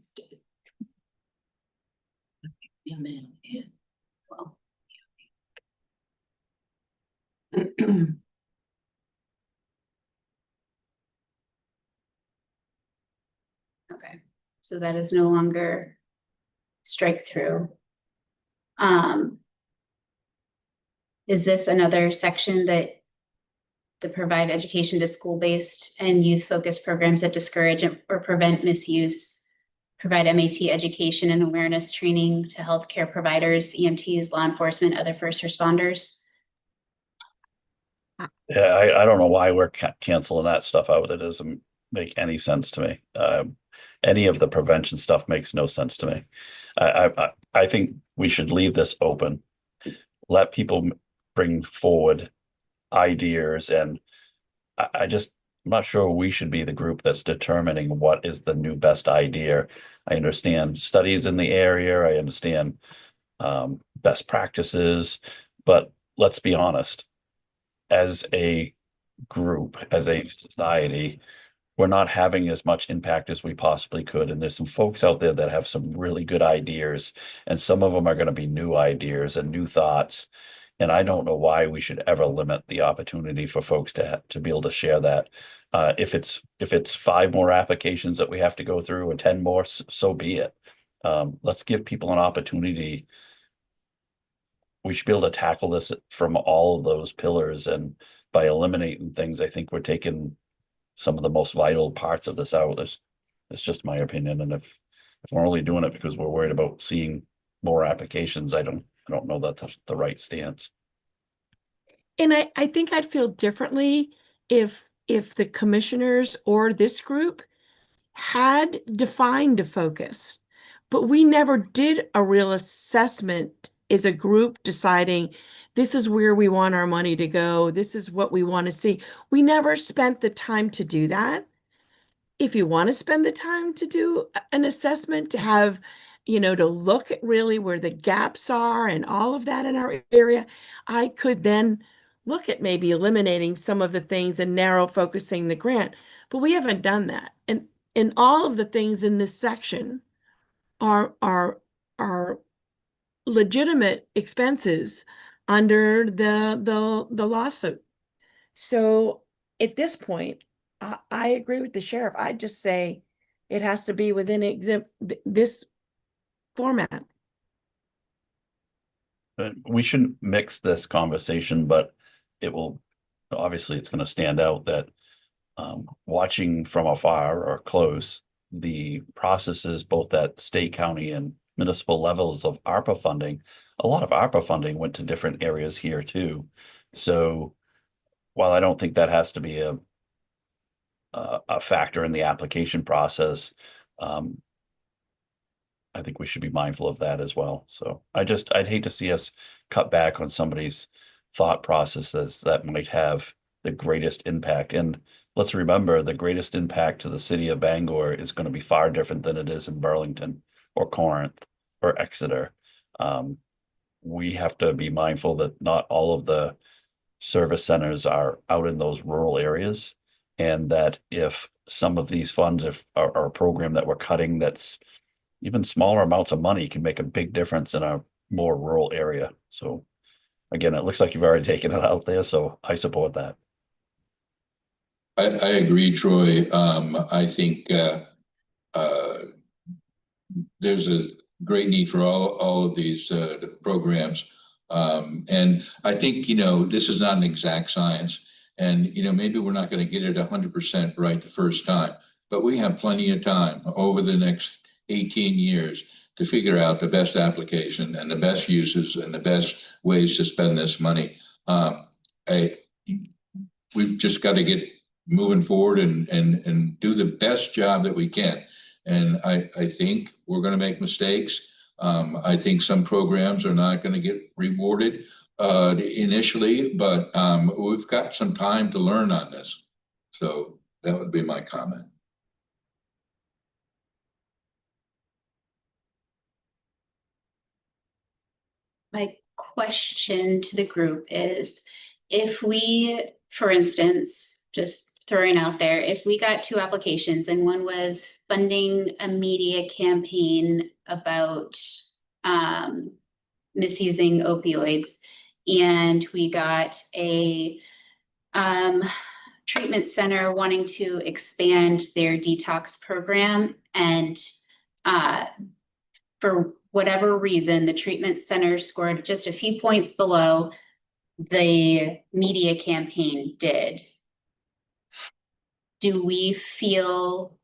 Well. Okay, so that is no longer strike through. Is this another section that provide education to school-based and youth-focused programs that discourage or prevent misuse, provide MAT education and awareness training to healthcare providers, EMTs, law enforcement, other first responders?
Yeah, I don't know why we're canceling that stuff out. It doesn't make any sense to me. Any of the prevention stuff makes no sense to me. I think we should leave this open. Let people bring forward ideas, and I'm not sure we should be the group that's determining what is the new best idea. I understand studies in the area. I understand best practices, but let's be honest. As a group, as a society, we're not having as much impact as we possibly could. And there's some folks out there that have some really good ideas, and some of them are going to be new ideas and new thoughts. And I don't know why we should ever limit the opportunity for folks to be able to share that. If it's 5 more applications that we have to go through and 10 more, so be it. Let's give people an opportunity. We should be able to tackle this from all of those pillars, and by eliminating things, I think we're taking some of the most vital parts of this out. It's just my opinion. And if we're only doing it because we're worried about seeing more applications, I don't know that's the right stance.
And I think I'd feel differently if the commissioners or this group had defined a focus, but we never did a real assessment as a group deciding this is where we want our money to go. This is what we want to see. We never spent the time to do that. If you want to spend the time to do an assessment, to have, to look at really where the gaps are and all of that in our area, I could then look at maybe eliminating some of the things and narrow focusing the grant. But we haven't done that. And all of the things in this section are legitimate expenses under the lawsuit. So at this point, I agree with the sheriff. I just say it has to be within this format.
We shouldn't mix this conversation, but obviously it's going to stand out that watching from afar or close, the processes both at state, county, and municipal levels of ARPA funding, a lot of ARPA funding went to different areas here too. So while I don't think that has to be a factor in the application process, I think we should be mindful of that as well. So I'd hate to see us cut back on somebody's thought processes that might have the greatest impact. And let's remember, the greatest impact to the city of Bangor is going to be far different than it is in Burlington or Corinth or Exeter. We have to be mindful that not all of the service centers are out in those rural areas, and that if some of these funds are a program that we're cutting, that's even smaller amounts of money can make a big difference in a more rural area. So again, it looks like you've already taken it out there, so I support that.
I agree, Troy. I think there's a great need for all of these programs. And I think, this is not an exact science, and, maybe we're not going to get it 100% right the first time, but we have plenty of time over the next 18 years to figure out the best application and the best uses and the best ways to spend this money. We've just got to get moving forward and do the best job that we can. And I think we're going to make mistakes. I think some programs are not going to get rewarded initially, but we've got some time to learn on this. So that would be my comment.
My question to the group is, if we, for instance, just throwing out there, if we got 2 applications and one was funding a media campaign about misusing opioids, and we got a treatment center wanting to expand their detox program, and for whatever reason, the treatment center scored just a few points below the media campaign did, do we feel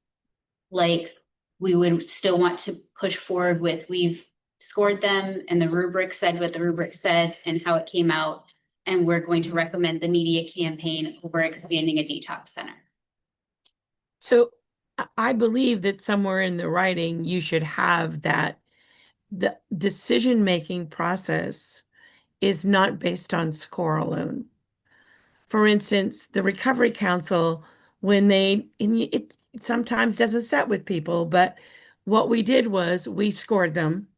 like we would still want to push forward with, we've scored them and the rubric said what the rubric said and how it came out, and we're going to recommend the media campaign over expanding a detox center?
So I believe that somewhere in the writing, you should have that the decision-making process is not based on score alone. For instance, the Recovery Council, when it sometimes doesn't set with people, but what we did was we scored them.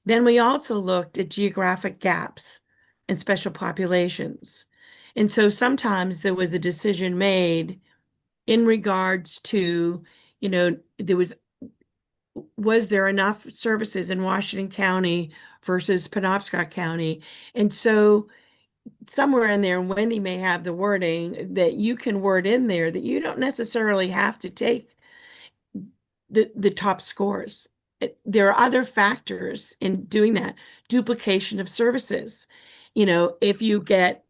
Then we also looked at geographic gaps and special populations. And so sometimes there was a decision made in regards to, was there enough services in Washington County versus Penobscot County? And so somewhere in there, Wendy may have the wording that you can word in there that you don't necessarily have to take the top scores. There are other factors in doing that. Duplication of services. If you get,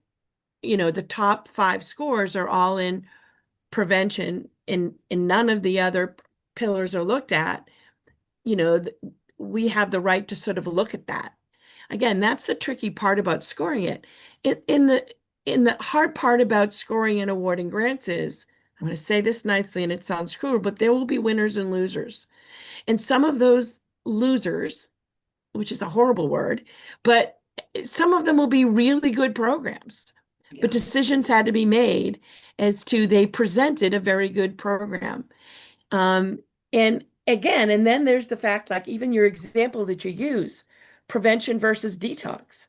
the top 5 scores are all in prevention and none of the other pillars are looked at, we have the right to sort of look at that. Again, that's the tricky part about scoring it. In the hard part about scoring and awarding grants is, I'm going to say this nicely and it sounds cruel, but there will be winners and losers. And some of those losers, which is a horrible word, but some of them will be really good programs. But decisions had to be made as to they presented a very good program. And again, and then there's the fact, like even your example that you use, prevention versus detox.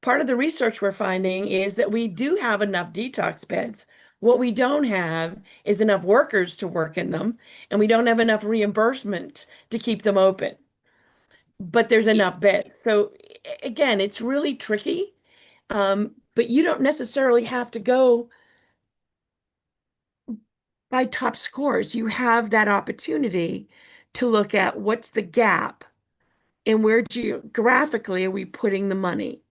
Part of the research we're finding is that we do have enough detox beds. What we don't have is enough workers to work in them, and we don't have enough reimbursement to keep them open. But there's enough beds. So again, it's really tricky. But you don't necessarily have to go by top scores. You have that opportunity to look at what's the gap and where geographically are we putting the money.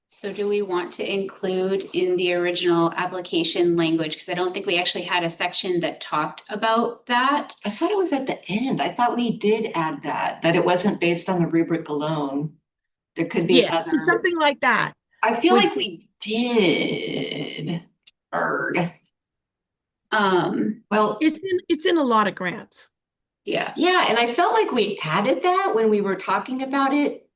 So do we want to include in the original application language? Because I don't think we actually had a section that talked about that.
I thought it was at the end. I thought we did add that it wasn't based on the rubric alone. There could be
Yeah,
other.
so something like that.
I feel
would-
like we did. Erg. Well,
It's in a lot of grants.
Yeah.
yeah, and I felt like we added that when we were talking about it.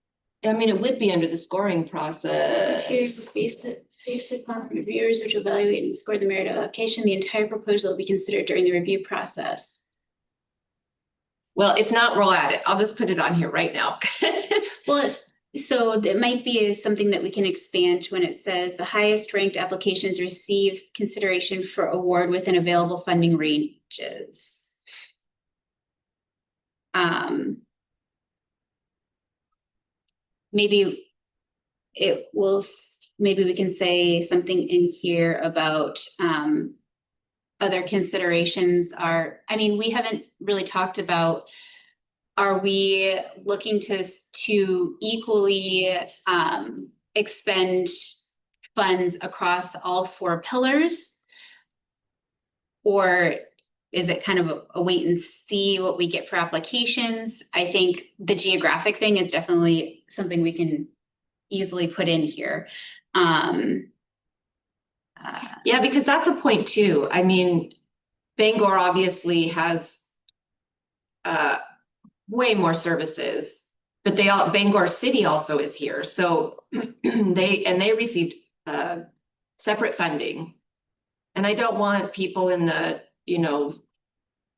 I mean, it would be under the scoring process.
Based upon reviewers which evaluate and score the merit of application, the entire proposal will be considered during the review process.
Well, if not, we'll add it. I'll just put it on here right now.
Well, so it might be something that we can expand when it says the highest ranked applications receive consideration for award within available funding ranges. Maybe it will, maybe we can say something in here about other considerations are, I mean, we haven't really talked about, are we looking to equally expend funds across all 4 pillars? Or is it kind of a wait and see what we get for applications? I think the geographic thing is definitely something we can easily put in here.
Yeah, because that's a point too. I mean, Bangor obviously has way more services, but Bangor City also is here. So they received separate funding. And I don't want people in the,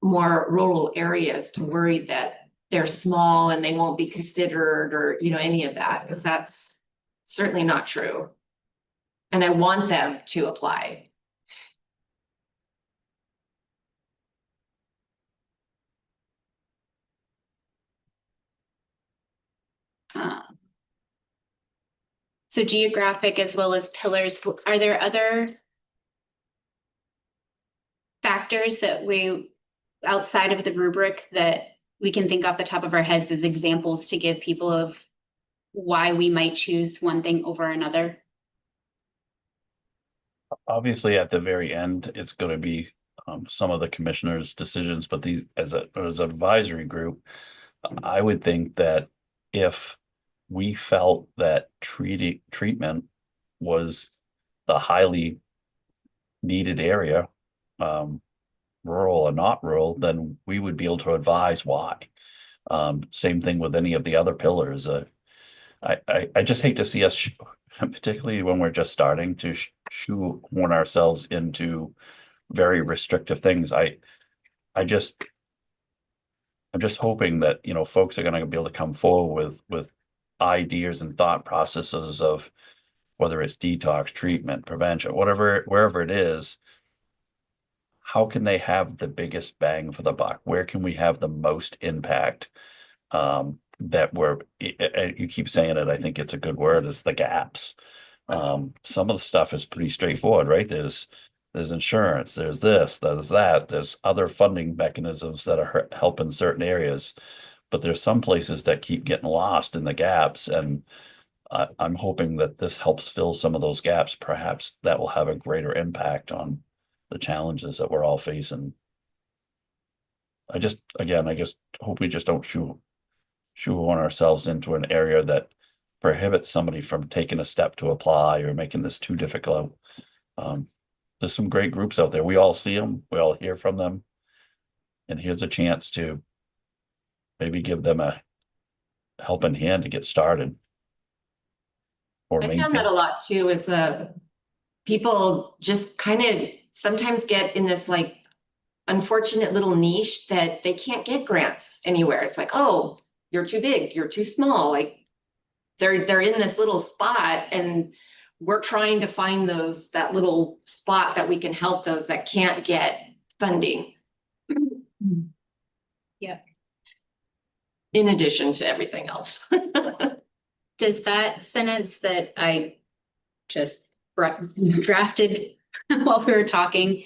more rural areas to worry that they're small and they won't be considered or, any of that, because that's certainly not true. And I want them to apply.
So geographic as well as pillars, are there other factors that we, outside of the rubric, that we can think off the top of our heads as examples to give people of why we might choose one thing over another?
Obviously, at the very end, it's going to be some of the commissioners' decisions, but these as an advisory group, I would think that if we felt that treatment was the highly needed area, rural or not rural, then we would be able to advise why. Same thing with any of the other pillars. I just hate to see us, particularly when we're just starting to shoehorn ourselves into very restrictive things. I'm just hoping that, you know, folks are going to be able to come forward with ideas and thought processes of whether it's detox, treatment, prevention, whatever, wherever it is. How can they have the biggest bang for the buck? Where can we have the most impact? That you keep saying it, I think it's a good word, is the gaps. Some of the stuff is pretty straightforward, right? There's insurance, there's this, there's that, there's other funding mechanisms that are helping certain areas. But there's some places that keep getting lost in the gaps, and I'm hoping that this helps fill some of those gaps. Perhaps that will have a greater impact on the challenges that we're all facing. I just hope we just don't shoehorn ourselves into an area that prohibits somebody from taking a step to apply or making this too difficult. There's some great groups out there. We all see them, we all hear from them. And here's a chance to maybe give them a helping hand to get started. Or
I found that a lot too, is people just kind of sometimes get in this like unfortunate little niche that they can't get grants anywhere. It's like, oh, you're too big, you're too small. Like they're in this little spot, and we're trying to find that little spot that we can help those that can't get funding.
Yeah.
In addition to everything else.
Does that sentence that I just drafted while we were talking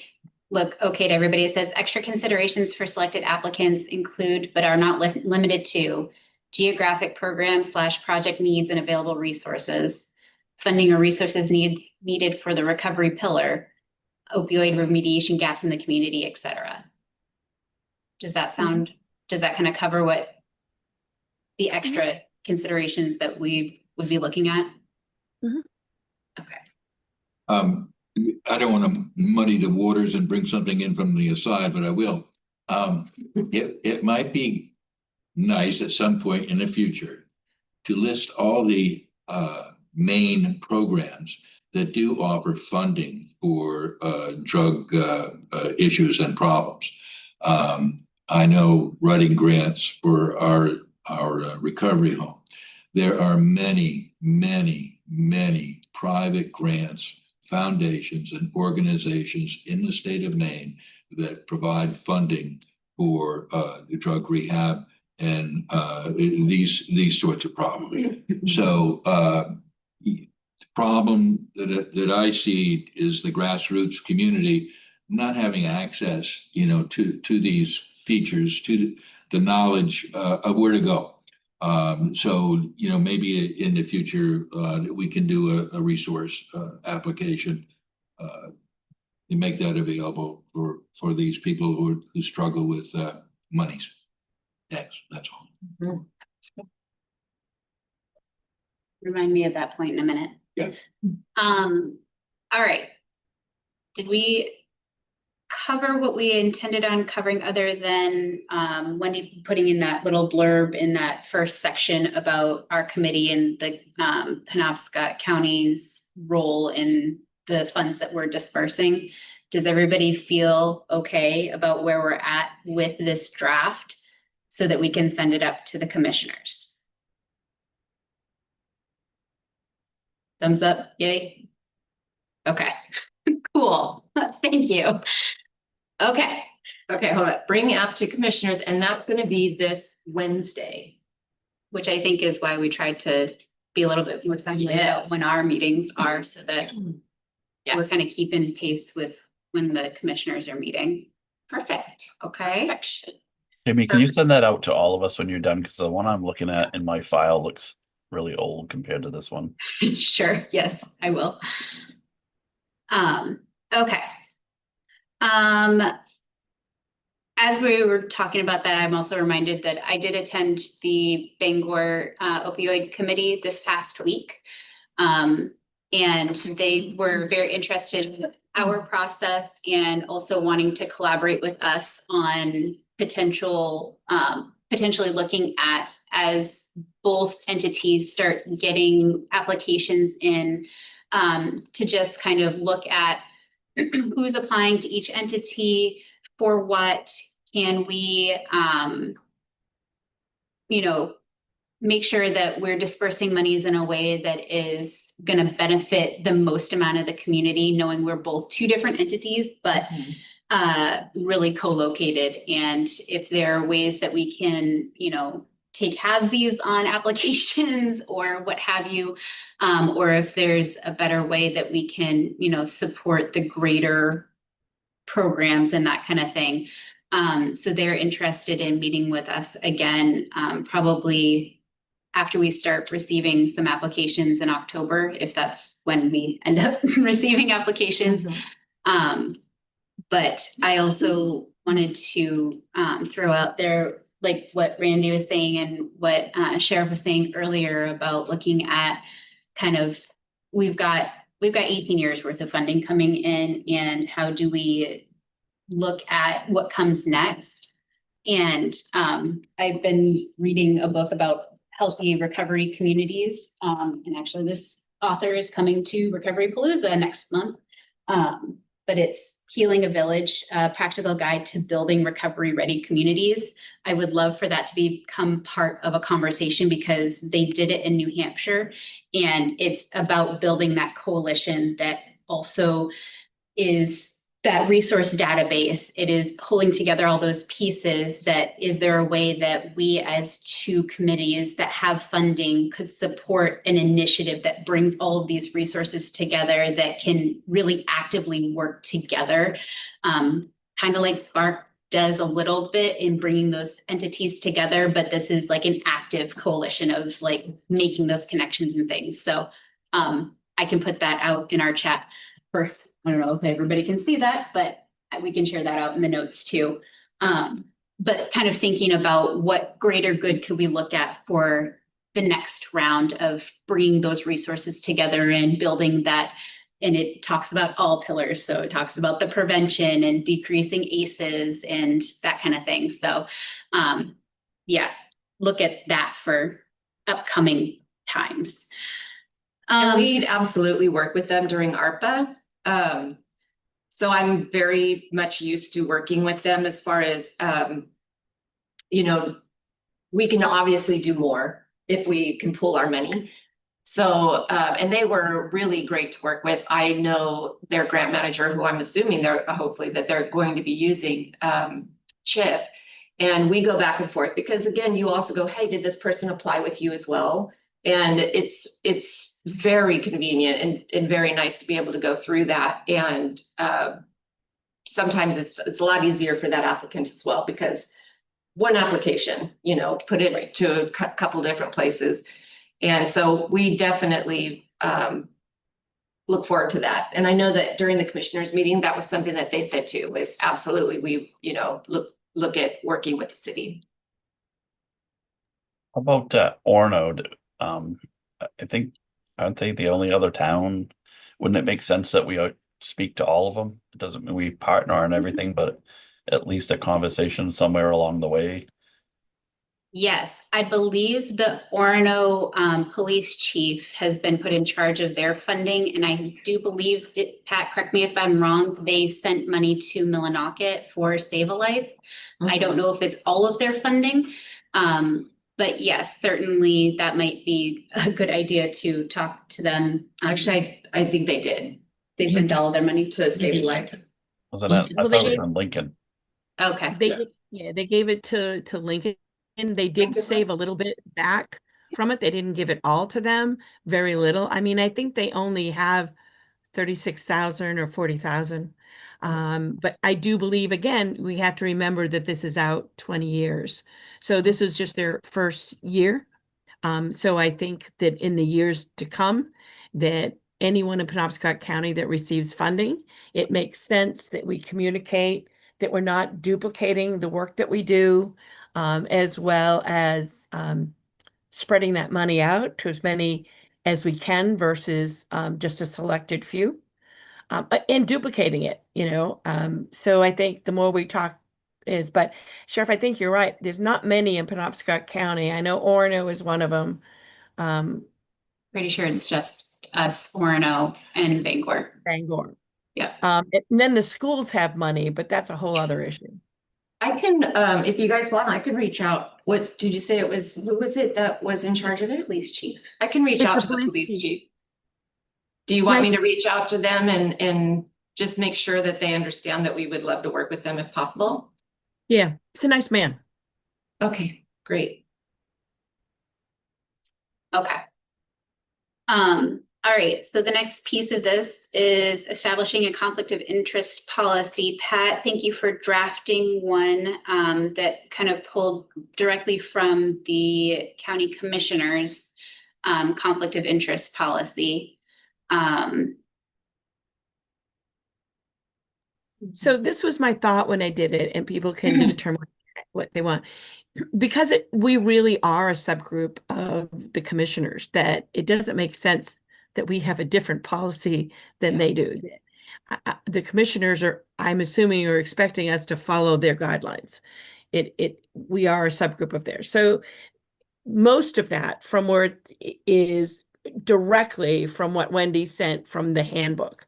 look okay to everybody? It says extra considerations for selected applicants include, but are not limited to, geographic program / project needs and available resources, funding or resources needed for the recovery pillar, opioid remediation gaps in the community, etc. Does that sound, does that kind of cover what the extra considerations that we would be looking at? Okay.
I don't want to muddy the waters and bring something in from the aside, but I will. It might be nice at some point in the future to list all the main programs that do offer funding for drug issues and problems. I know writing grants for our recovery home. There are many, many, many private grants, foundations, and organizations in the state of Maine that provide funding for the drug rehab and these sorts of problems. So the problem that I see is the grassroots community not having access, to these features, to the knowledge of where to go. So, maybe in the future, we can do a resource application and make that available for these people who struggle with monies. Thanks, that's all.
Remind me of that point in a minute.
Yeah.
All right. Did we cover what we intended on covering other than Wendy putting in that little blurb in that first section about our committee and the Penobscot County's role in the funds that we're dispersing? Does everybody feel okay about where we're at with this draft so that we can send it up to the commissioners? Thumbs up, yay. Okay, cool, thank you. Okay,
Hold on. Bring it up to commissioners, and that's going to be this Wednesday.
which I think is why we tried to be a little bit more timely about when our meetings are, so that we're kind of keeping pace with when the commissioners are meeting.
Perfect.
Okay.
Perfection.
Jamie, can you send that out to all of us when you're done? Because the one I'm looking at in my file looks really old compared to this one.
Sure, yes, I will. Okay. As we were talking about that, I'm also reminded that I did attend the Bangor opioid committee this past week. And they were very interested in our process and also wanting to collaborate with us on potentially looking at, as both entities start getting applications in, to just kind of look at who's applying to each entity, for what can we, make sure that we're dispersing monies in a way that is going to benefit the most amount of the community, knowing we're both two different entities, but really co-located. And if there are ways that we can, take halvesies on applications or what have you, or if there's a better way that we can, support the greater programs and that kind of thing. So they're interested in meeting with us again, probably after we start receiving some applications in October, if that's when we end up receiving applications. But I also wanted to throw out there, like what Randy was saying and what Sheriff was saying earlier about looking at kind of, we've got 18 years worth of funding coming in, and how do we look at what comes next? And I've been reading a book about healthy recovery communities. And actually this author is coming to Recovery Palooza next month. But it's Healing a Village, a practical guide to building recovery ready communities. I would love for that to become part of a conversation, because they did it in New Hampshire, and it's about building that coalition that also is that resource database. It is pulling together all those pieces. That is there a way that we as two committees that have funding could support an initiative that brings all of these resources together, that can really actively work together, kind of like BARC does a little bit in bringing those entities together, but this is like an active coalition of like making those connections and things. So I can put that out in our chat for, I don't know if everybody can see that, but we can share that out in the notes too. But kind of thinking about what greater good could we look at for the next round of bringing those resources together and building that. And it talks about all pillars. So it talks about the prevention and decreasing ACEs and that kind of thing. So look at that for upcoming times.
And we absolutely work with them during ARPA. So I'm very much used to working with them as far as, we can obviously do more if we can pool our money. So, and they were really great to work with. I know their grant manager, who I'm assuming hopefully that they're going to be using, Chip. And we go back and forth, because again, you also go, hey, did this person apply with you as well? And it's very convenient and very nice to be able to go through that. And sometimes it's a lot easier for that applicant as well, because one application, put it to a couple different places. And so we definitely look forward to that. And I know that during the commissioners meeting, that was something that they said too, was absolutely, we, look at working with the city.
How about Orono? I think, aren't they the only other town? Wouldn't it make sense that we speak to all of them? It doesn't mean we partner on everything, but at least a conversation somewhere along the way.
Yes, I believe the Orono police chief has been put in charge of their funding. And I do believe, Pat, correct me if I'm wrong, they sent money to Millinocket for Save a Life. I don't know if it's all of their funding. But yes, certainly that might be a good idea to talk to them.
Actually, I think they did.
They sent all of their money
To Save a Life.
Wasn't it? I
Well,
thought it was in Lincoln.
Okay.
They gave it to Lincoln, and they did save a little bit back from it. They didn't give it all to them, very little. I mean, I think they only have 36,000 or 40,000. But I do believe, again, we have to remember that this is out 20 years. So this is just their first year. So I think that in the years to come, that anyone in Penobscot County that receives funding, it makes sense that we communicate, that we're not duplicating the work that we do, as well as spreading that money out to as many as we can versus just a selected few, and duplicating it, So I think the more we talk but Sheriff, I think you're right. There's not many in Penobscot County. I know Orono is one of them.
Pretty sure it's just us, Orono, and Bangor.
Bangor.
Yeah.
And then the schools have money, but that's a whole other issue.
I can, if you guys want, I can reach out. What did you say it was? Who was it that was in charge of it?
Police chief.
I can reach
It's
out
the
to the
police
police
chief.
chief. Do you want
Nice.
me to reach out to them and just make sure that they understand that we would love to work with them if possible?
Yeah, it's a nice man.
Okay, great.
Okay. All right, so the next piece of this is establishing a conflict of interest policy. Pat, thank you for drafting one that kind of pulled directly from the county commissioners' conflict of interest policy.
So this was my thought when I did it, and people can determine what they want. Because we really are a subgroup of the commissioners, that it doesn't make sense that we have a different policy than they do. The commissioners I'm assuming, are expecting us to follow their guidelines. We are a subgroup of theirs. So most of that from where it is directly from what Wendy sent from the handbook.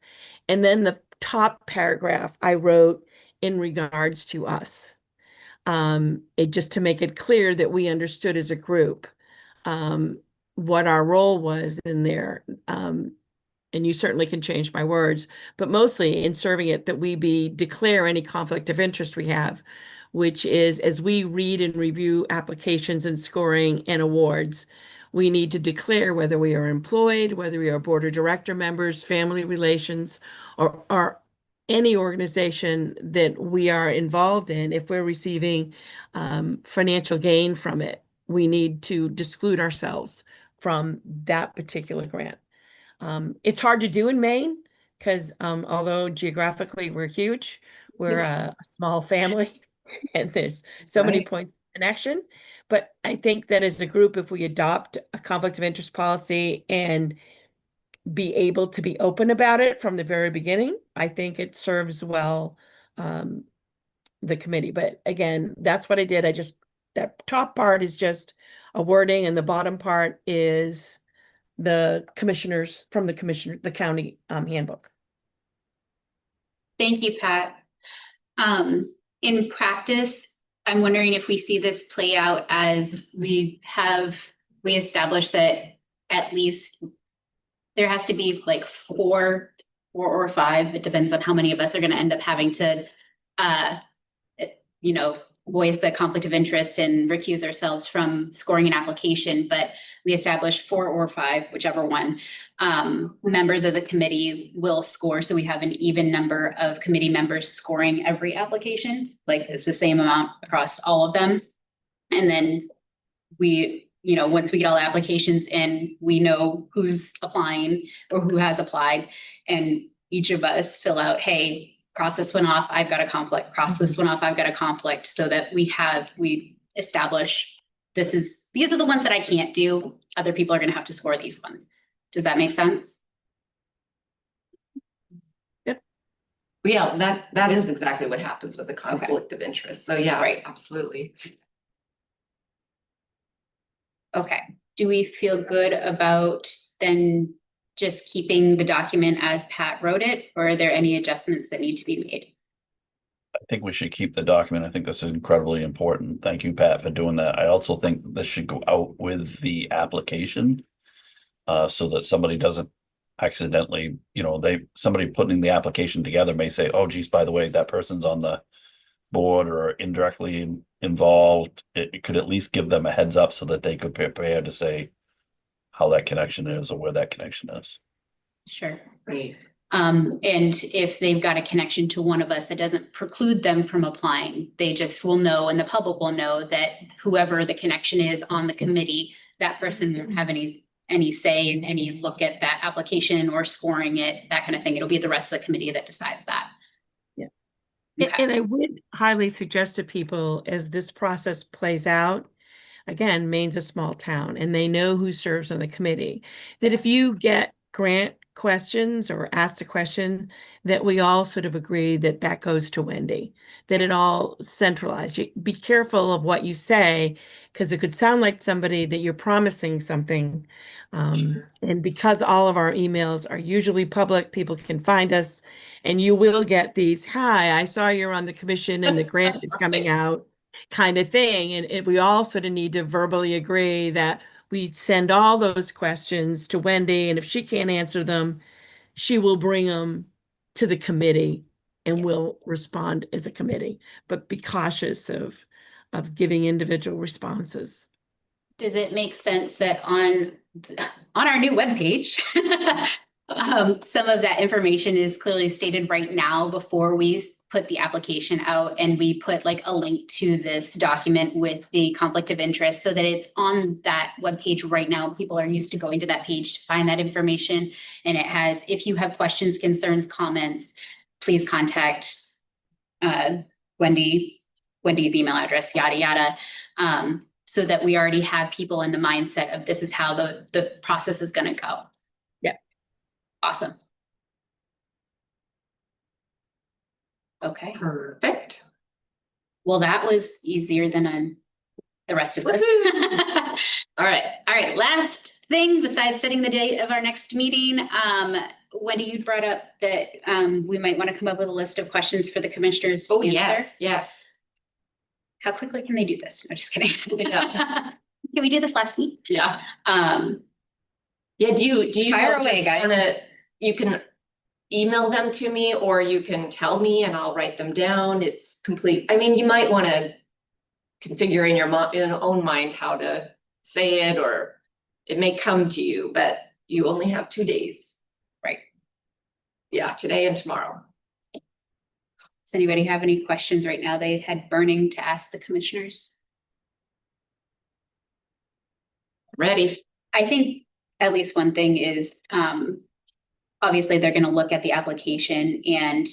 And then the top paragraph I wrote in regards to us. Just to make it clear that we understood as a group what our role was in there. And you certainly can change my words, but mostly in serving it, that we declare any conflict of interest we have, which is, as we read and review applications and scoring and awards, we need to declare whether we are employed, whether we are board of director members, family relations, or any organization that we are involved in. If we're receiving financial gain from it, we need to exclude ourselves from that particular grant. It's hard to do in Maine because although geographically we're huge, we're a small family and there's so many points of connection. But I think that as a group, if we adopt a conflict of interest policy and be able to be open about it from the very beginning, I think it serves well the committee. But again, that's what I did. That top part is just a wording, and the bottom part is the commissioners from the county handbook.
Thank you, Pat. In practice, I'm wondering if we see this play out as we establish that at least there has to be like four or five, it depends on how many of us are going to end up having to, voice the conflict of interest and recuse ourselves from scoring an application, but we establish 4 or 5, whichever one, members of the committee will score. So we have an even number of committee members scoring every application, like it's the same amount across all of them. And then we, once we get all the applications in, we know who's applying or who has applied, and each of us fill out, hey, cross this one off, I've got a conflict, cross this one off, I've got a conflict, so that we establish these are the ones that I can't do. Other people are going to have to score these ones. Does that make sense?
Yep.
Yeah, that is exactly what happens with the conflict of interest. So yeah,
Right.
Absolutely.
Okay. Do we feel good about then just keeping the document as Pat wrote it, or are there any adjustments that need to be made?
I think we should keep the document. I think this is incredibly important. Thank you, Pat, for doing that. I also think this should go out with the application, so that somebody doesn't accidentally, somebody putting the application together may say, oh, geez, by the way, that person's on the board or indirectly involved. It could at least give them a heads up so that they could prepare to say how that connection is or where that connection is.
Sure.
Great.
And if they've got a connection to one of us, that doesn't preclude them from applying. They just will know, and the public will know, that whoever the connection is on the committee that person won't have any say in any look at that application or scoring it, that kind of thing. It'll be the rest of the committee that decides that.
Yeah.
Okay.
And I would highly suggest to people as this process plays out, again, Maine's a small town and they know who serves on the committee, that if you get grant questions or asked a question, that we all sort of agree that that goes to Wendy, that it all centralized. You be careful of what you say, because it could sound like somebody that you're promising something. And because all of our emails are usually public, people can find us, and you will get these, hi, I saw you're on the commission and the grant is coming out kind of thing. And we all sort of need to verbally agree that we send all those questions to Wendy, and if she can't answer them, she will bring them to the committee and we'll respond as a committee, but be cautious of giving individual responses.
Does it make sense that on our new webpage, some of that information is clearly stated right now before we put the application out, and we put like a link to this document with the conflict of interest so that it's on that webpage right now. People are used to going to that page to find that information. And it has, if you have questions, concerns, comments, please contact Wendy's email address, yada, yada. So that we already have people in the mindset of this is how the process is going to go.
Yeah.
Awesome. Okay.
Perfect.
Well, that was easier than the rest of us.
All right.
All right. Last thing besides setting the date of our next meeting, Wendy, you brought up that we might want to come up with a list of questions for the commissioners to
Oh,
answer.
yes, yes.
How quickly can they do this? No, just kidding.
Yeah.
Can we do this last week?
Yeah. Yeah, do you
Fire
just
away, guys.
you can email them to me, or you can tell me and I'll write them down. It's complete. I mean, you might want to configure in your own mind how to say it, or it may come to you, but you only have 2 days.
Right.
Yeah, today and tomorrow.
Does anybody have any questions right now they had burning to ask the commissioners?
Ready?
I think at least one thing is, obviously they're going to look at the application, and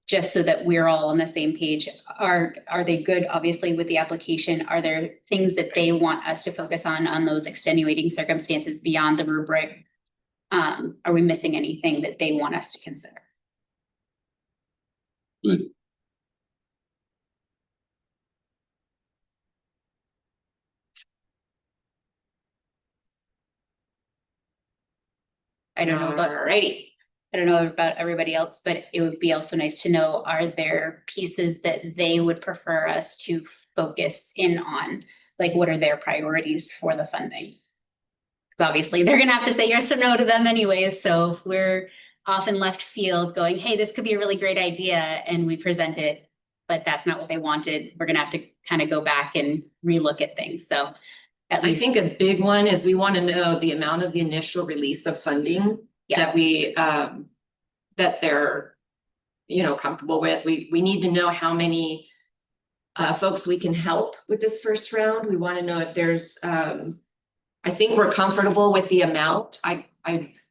just so that we're all on the same page, are they good, obviously, with the application? Are there things that they want us to focus on those extenuating circumstances beyond the rubric? Are we missing anything that they want us to consider?
Good.
I don't know about
Alrighty.
I don't know about everybody else, but it would be also nice to know, are there pieces that they would prefer us to focus in on? Like, what are their priorities for the funding? Because obviously they're gonna have to say yes or no to them anyways. So if we're off in left field going, hey, this could be a really great idea, and we present it, but that's not what they wanted, we're gonna have to kind of go back and relook at things. So at
I
least
think a big one is we want to know the amount of the initial release of funding that we, that they're, comfortable with. We need to know how many folks we can help with this first round. We want to know if there's, I think we're comfortable with the amount. I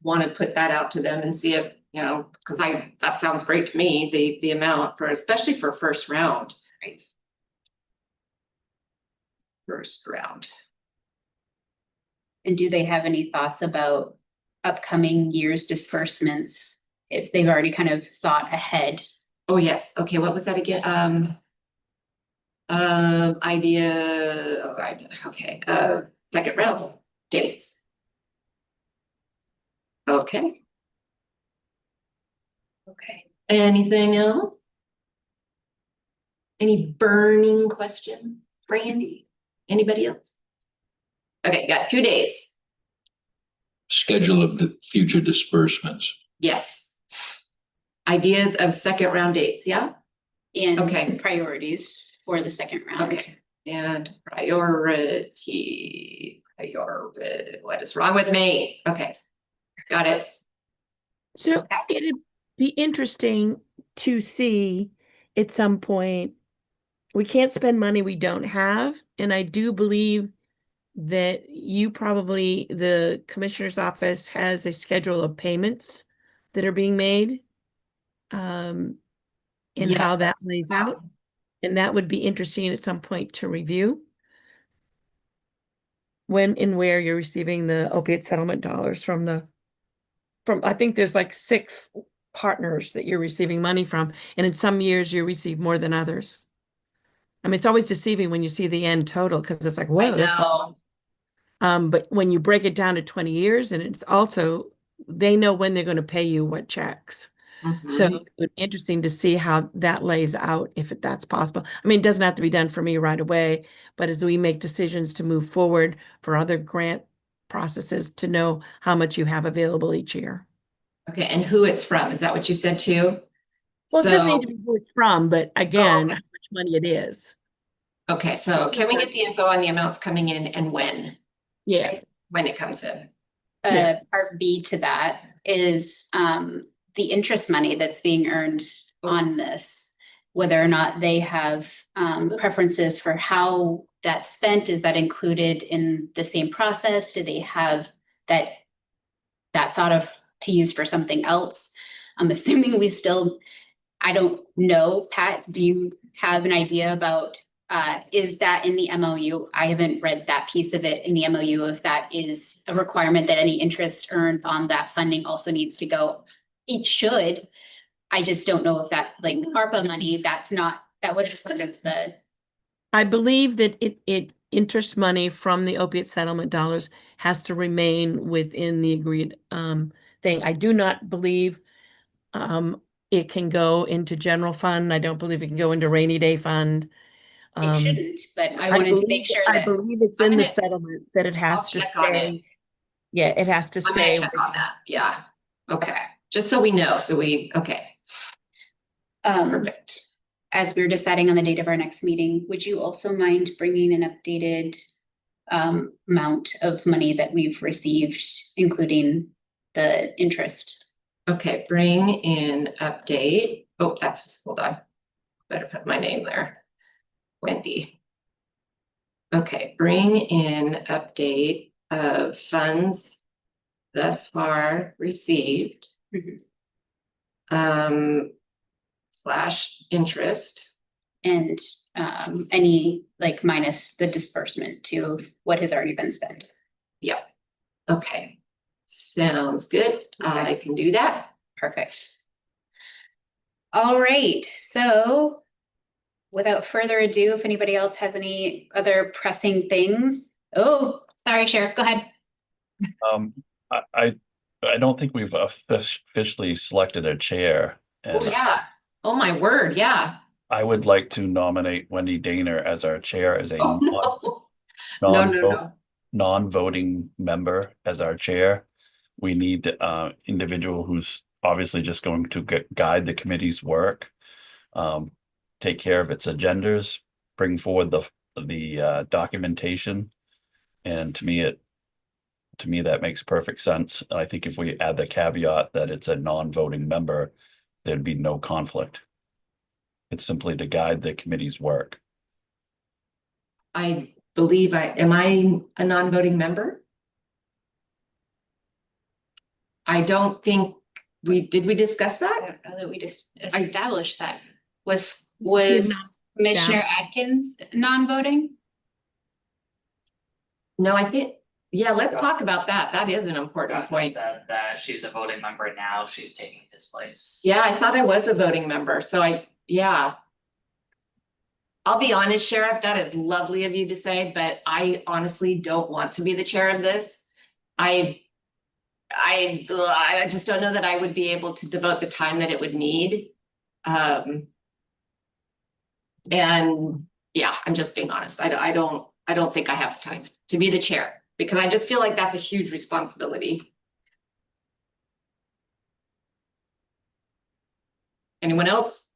want to put that out to them and see if, because that sounds great to me, the amount for, especially for first round.
Right.
First round.
And do they have any thoughts about upcoming year's disbursements, if they've already kind of thought ahead?
Oh, yes. Okay, what was that again? Idea, okay, second round dates. Okay,
Okay.
anything else? Any burning question for Andy? Anybody else? Okay, got 2 days.
Schedule of the future disbursements.
Yes. Ideas of second round dates, yeah?
And
Okay.
priorities for the second round.
Okay, and priority, what is wrong with me? Okay, got it.
So it'd be interesting to see at some point, we can't spend money we don't have. And I do believe that you probably, the commissioner's office has a schedule of payments that are being made. And how
Yes,
that lays out. And that would be interesting at some point to review. When and where you're receiving the opiate settlement dollars from I think there's like 6 partners that you're receiving money from. And in some years you receive more than others. I mean, it's always deceiving when you see the end total because it's like,
I
whoa, that's
know.
but when you break it down to 20 years, and it's also, they know when they're going to pay you what checks. So
Mhm.
it would be interesting to see how that lays out, if that's possible. I mean, it doesn't have to be done for me right away, but as we make decisions to move forward for other grant processes, to know how much you have available each year.
Okay, and who it's from, is that what you said too?
Well, it doesn't need
So,
to be who it's from, but again,
okay.
how much money it is.
Okay, so can we get the info on the amounts coming in and
Yeah,
when it comes in?
Yeah.
Part B to that is the interest money that's being earned on this, whether or not they have preferences for how that's spent. Is that included in the same process? Do they have that thought of to use for something else? I'm assuming we still, I don't know, Pat, do you have an idea about is that in the MOU? I haven't read that piece of it in the MOU, if that is a requirement that any interest earned on that funding also needs to go. It should. I just don't know if that, like ARPA money, that wasn't part of the.
I believe that it interest money from the opiate settlement dollars has to remain within the agreed thing. I do not believe it can go into general fund. I don't believe it can go into rainy day fund.
It shouldn't, but I wanted to make sure
I
that.
believe it's
I'm
in the
gonna-
settlement that it
I'll
has to
check on it.
stay. Yeah, it has to
I'm gonna
stay.
check on that, yeah, okay, just so we know, okay, perfect.
As we're deciding on the date of our next meeting, would you also mind bringing an updated amount of money that we've received, including the interest?
Okay, bring in update, hold on, better put my name there, Wendy. Okay, bring in update of funds thus far received. Slash interest.
And any, like, minus the disbursement to what has already been spent.
Yep. Okay, sounds good. I can do that.
Perfect. All right, so without further ado, if anybody else has any other pressing things. Oh, sorry, Sheriff, go ahead.
I don't think we've officially selected a chair.
Oh,
And
yeah. Oh, my word, yeah.
I would like to nominate Wendy Daner as our chair, as a
Oh, no. No.
non-voting member as our chair. We need individual who's obviously just going to guide the committee's work, take care of its agendas, bring forward the documentation. And to me, that makes perfect sense. And I think if we add the caveat that it's a non-voting member, there'd be no conflict. It's simply to guide the committee's work.
I believe am I a non-voting member? I don't think did we discuss
I
that?
don't know that we just established that. Was
have not
Commissioner
established.
Atkins non-voting?
No, I think, yeah, let's talk about that. That is an important point.
That she's a voting member now, she's taking his place.
Yeah, I thought I was a voting member, so yeah. I'll be honest, Sheriff, that is lovely of you to say, but I honestly don't want to be the chair of this. I just don't know that I would be able to devote the time that it would need. And yeah, I'm just being honest. I don't think I have time to be the chair, because I just feel like that's a huge responsibility. Anyone else?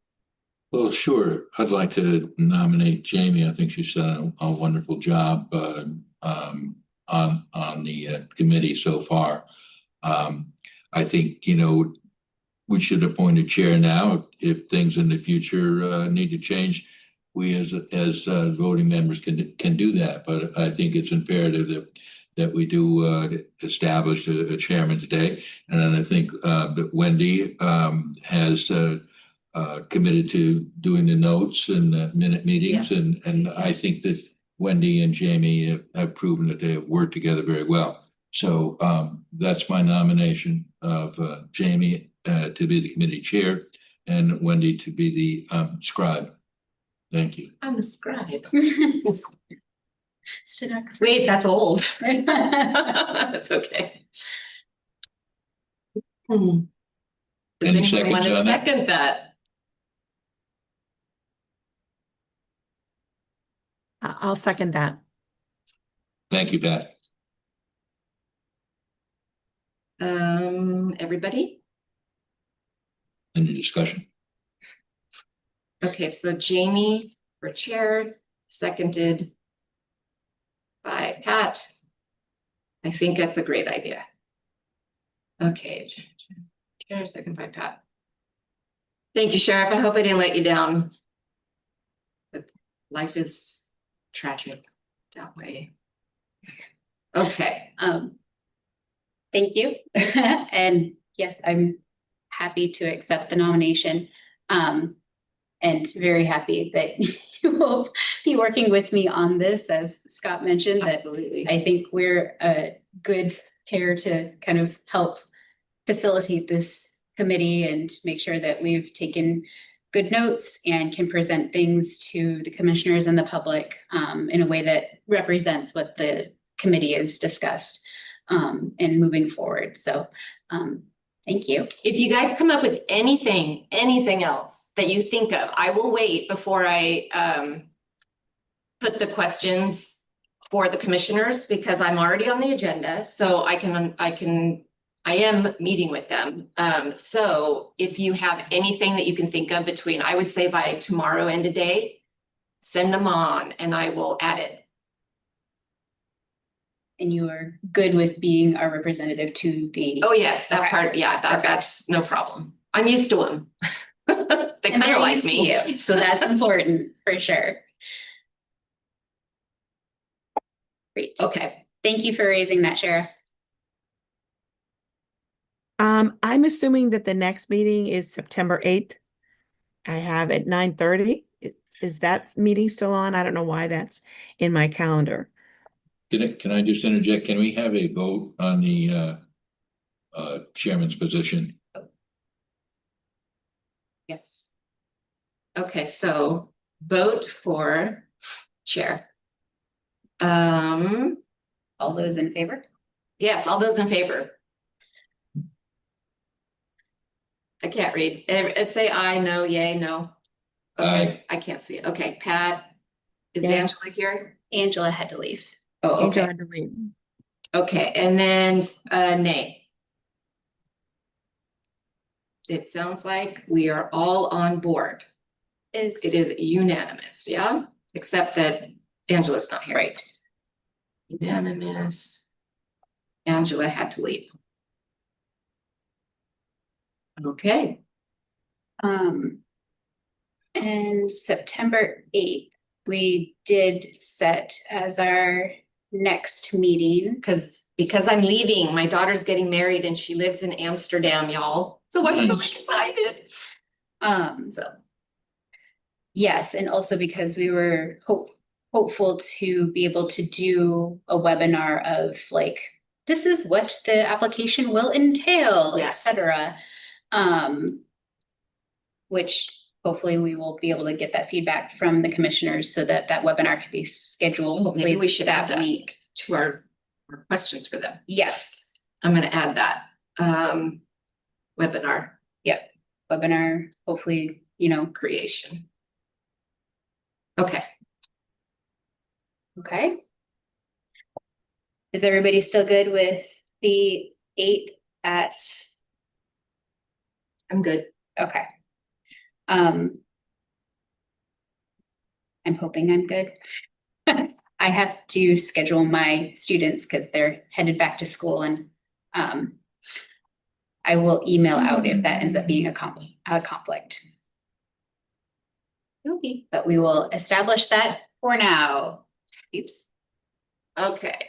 Well, sure. I'd like to nominate Jamie. I think she's done a wonderful job on the committee so far. I think, we should appoint a chair now if things in the future need to change. we as voting members can do that, but I think it's imperative that we do establish a chairman today. And then I think that Wendy has committed to doing the notes and the minute meetings.
Yes.
And I think that Wendy and Jamie have proven that they have worked together very well. So that's my nomination of Jamie to be the committee chair and Wendy to be the scribe. Thank you.
I'm a scribe.
Stenographer.
Wait, that's old. That's okay.
Hmm.
Does
Any
anyone
seconds
want to
on that?
second that?
I'll second that.
Thank you, Pat.
Everybody?
Any discussion?
Okay, so Jamie for chair, seconded by Pat. I think that's a great idea. Okay, chair, second by Pat. Thank you, Sheriff. I hope I didn't let you down. But life is tragic that way. Okay,
Thank you. And yes, I'm happy to accept the nomination. And very happy that you will be working with me on this, as Scott mentioned, that
absolutely.
I think we're a good pair to kind of help facilitate this committee and make sure that we've taken good notes and can present things to the commissioners and the public in a way that represents what the committee has discussed and moving forward. So thank you.
If you guys come up with anything else that you think of, I will wait before I put the questions for the commissioners, because I'm already on the agenda, so I am meeting with them. So if you have anything that you can think of between, I would say by tomorrow end of day, send them on and I will add it.
And you are good with being our representative to the.
Oh, yes, that
Okay.
part, yeah, that's no problem. I'm used to them. They
And
kind
they're
of like
used to
me.
you, so that's important for sure. Great.
Okay,
Thank you for raising that, Sheriff.
I'm assuming that the next meeting is September 8th. I have at 9:30. Is that meeting still on? I don't know why that's in my calendar.
Can I just interject? Can we have a vote on the chairman's position?
Yes.
okay, so vote for chair. All
those in favor?
Yes, all those in favor. I can't read. Say aye, no, yay, no. Okay, I can't see it. Okay, Pat, is
Yeah.
Angela here?
Angela had to leave.
Oh,
Angel
okay.
had to leave.
Okay, and then nay. It sounds like we are all on board. It is unanimous, yeah? Except that Angela's not here.
Right.
Unanimous. Angela had to leave. Okay.
And September 8th, we did set as our next meeting.
Because I'm leaving, my daughter's getting married and she lives in Amsterdam, y'all. So I'm so
Nice.
excited.
So yes, and also because we were hopeful to be able to do a webinar of like, this is what the application will entail,
Yes.
etc. Which hopefully we will be able to get that feedback from the commissioners so that that webinar can be scheduled hopefully
Maybe we should add that
week.
to our questions for them.
Yes,
I'm gonna add that. Webinar
webinar, hopefully,
creation. Okay.
okay. Is everybody still good with the 8 at,
I'm good.
okay. I'm hoping I'm good. I have to schedule my students because they're headed back to school, and I will email out if that ends up being a conflict.
Okay.
but we will establish that for now. Oops.
Okay.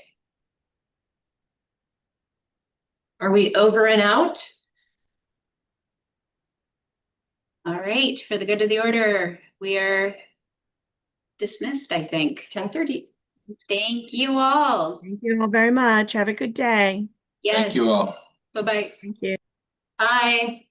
Are we over and out?
All right, for the good of the order, we are dismissed, I think.
10:30.
Thank you all.
Thank you all very much. Have a good day.
Yes,
Thank you all.
bye-bye.
Thank you.
Bye.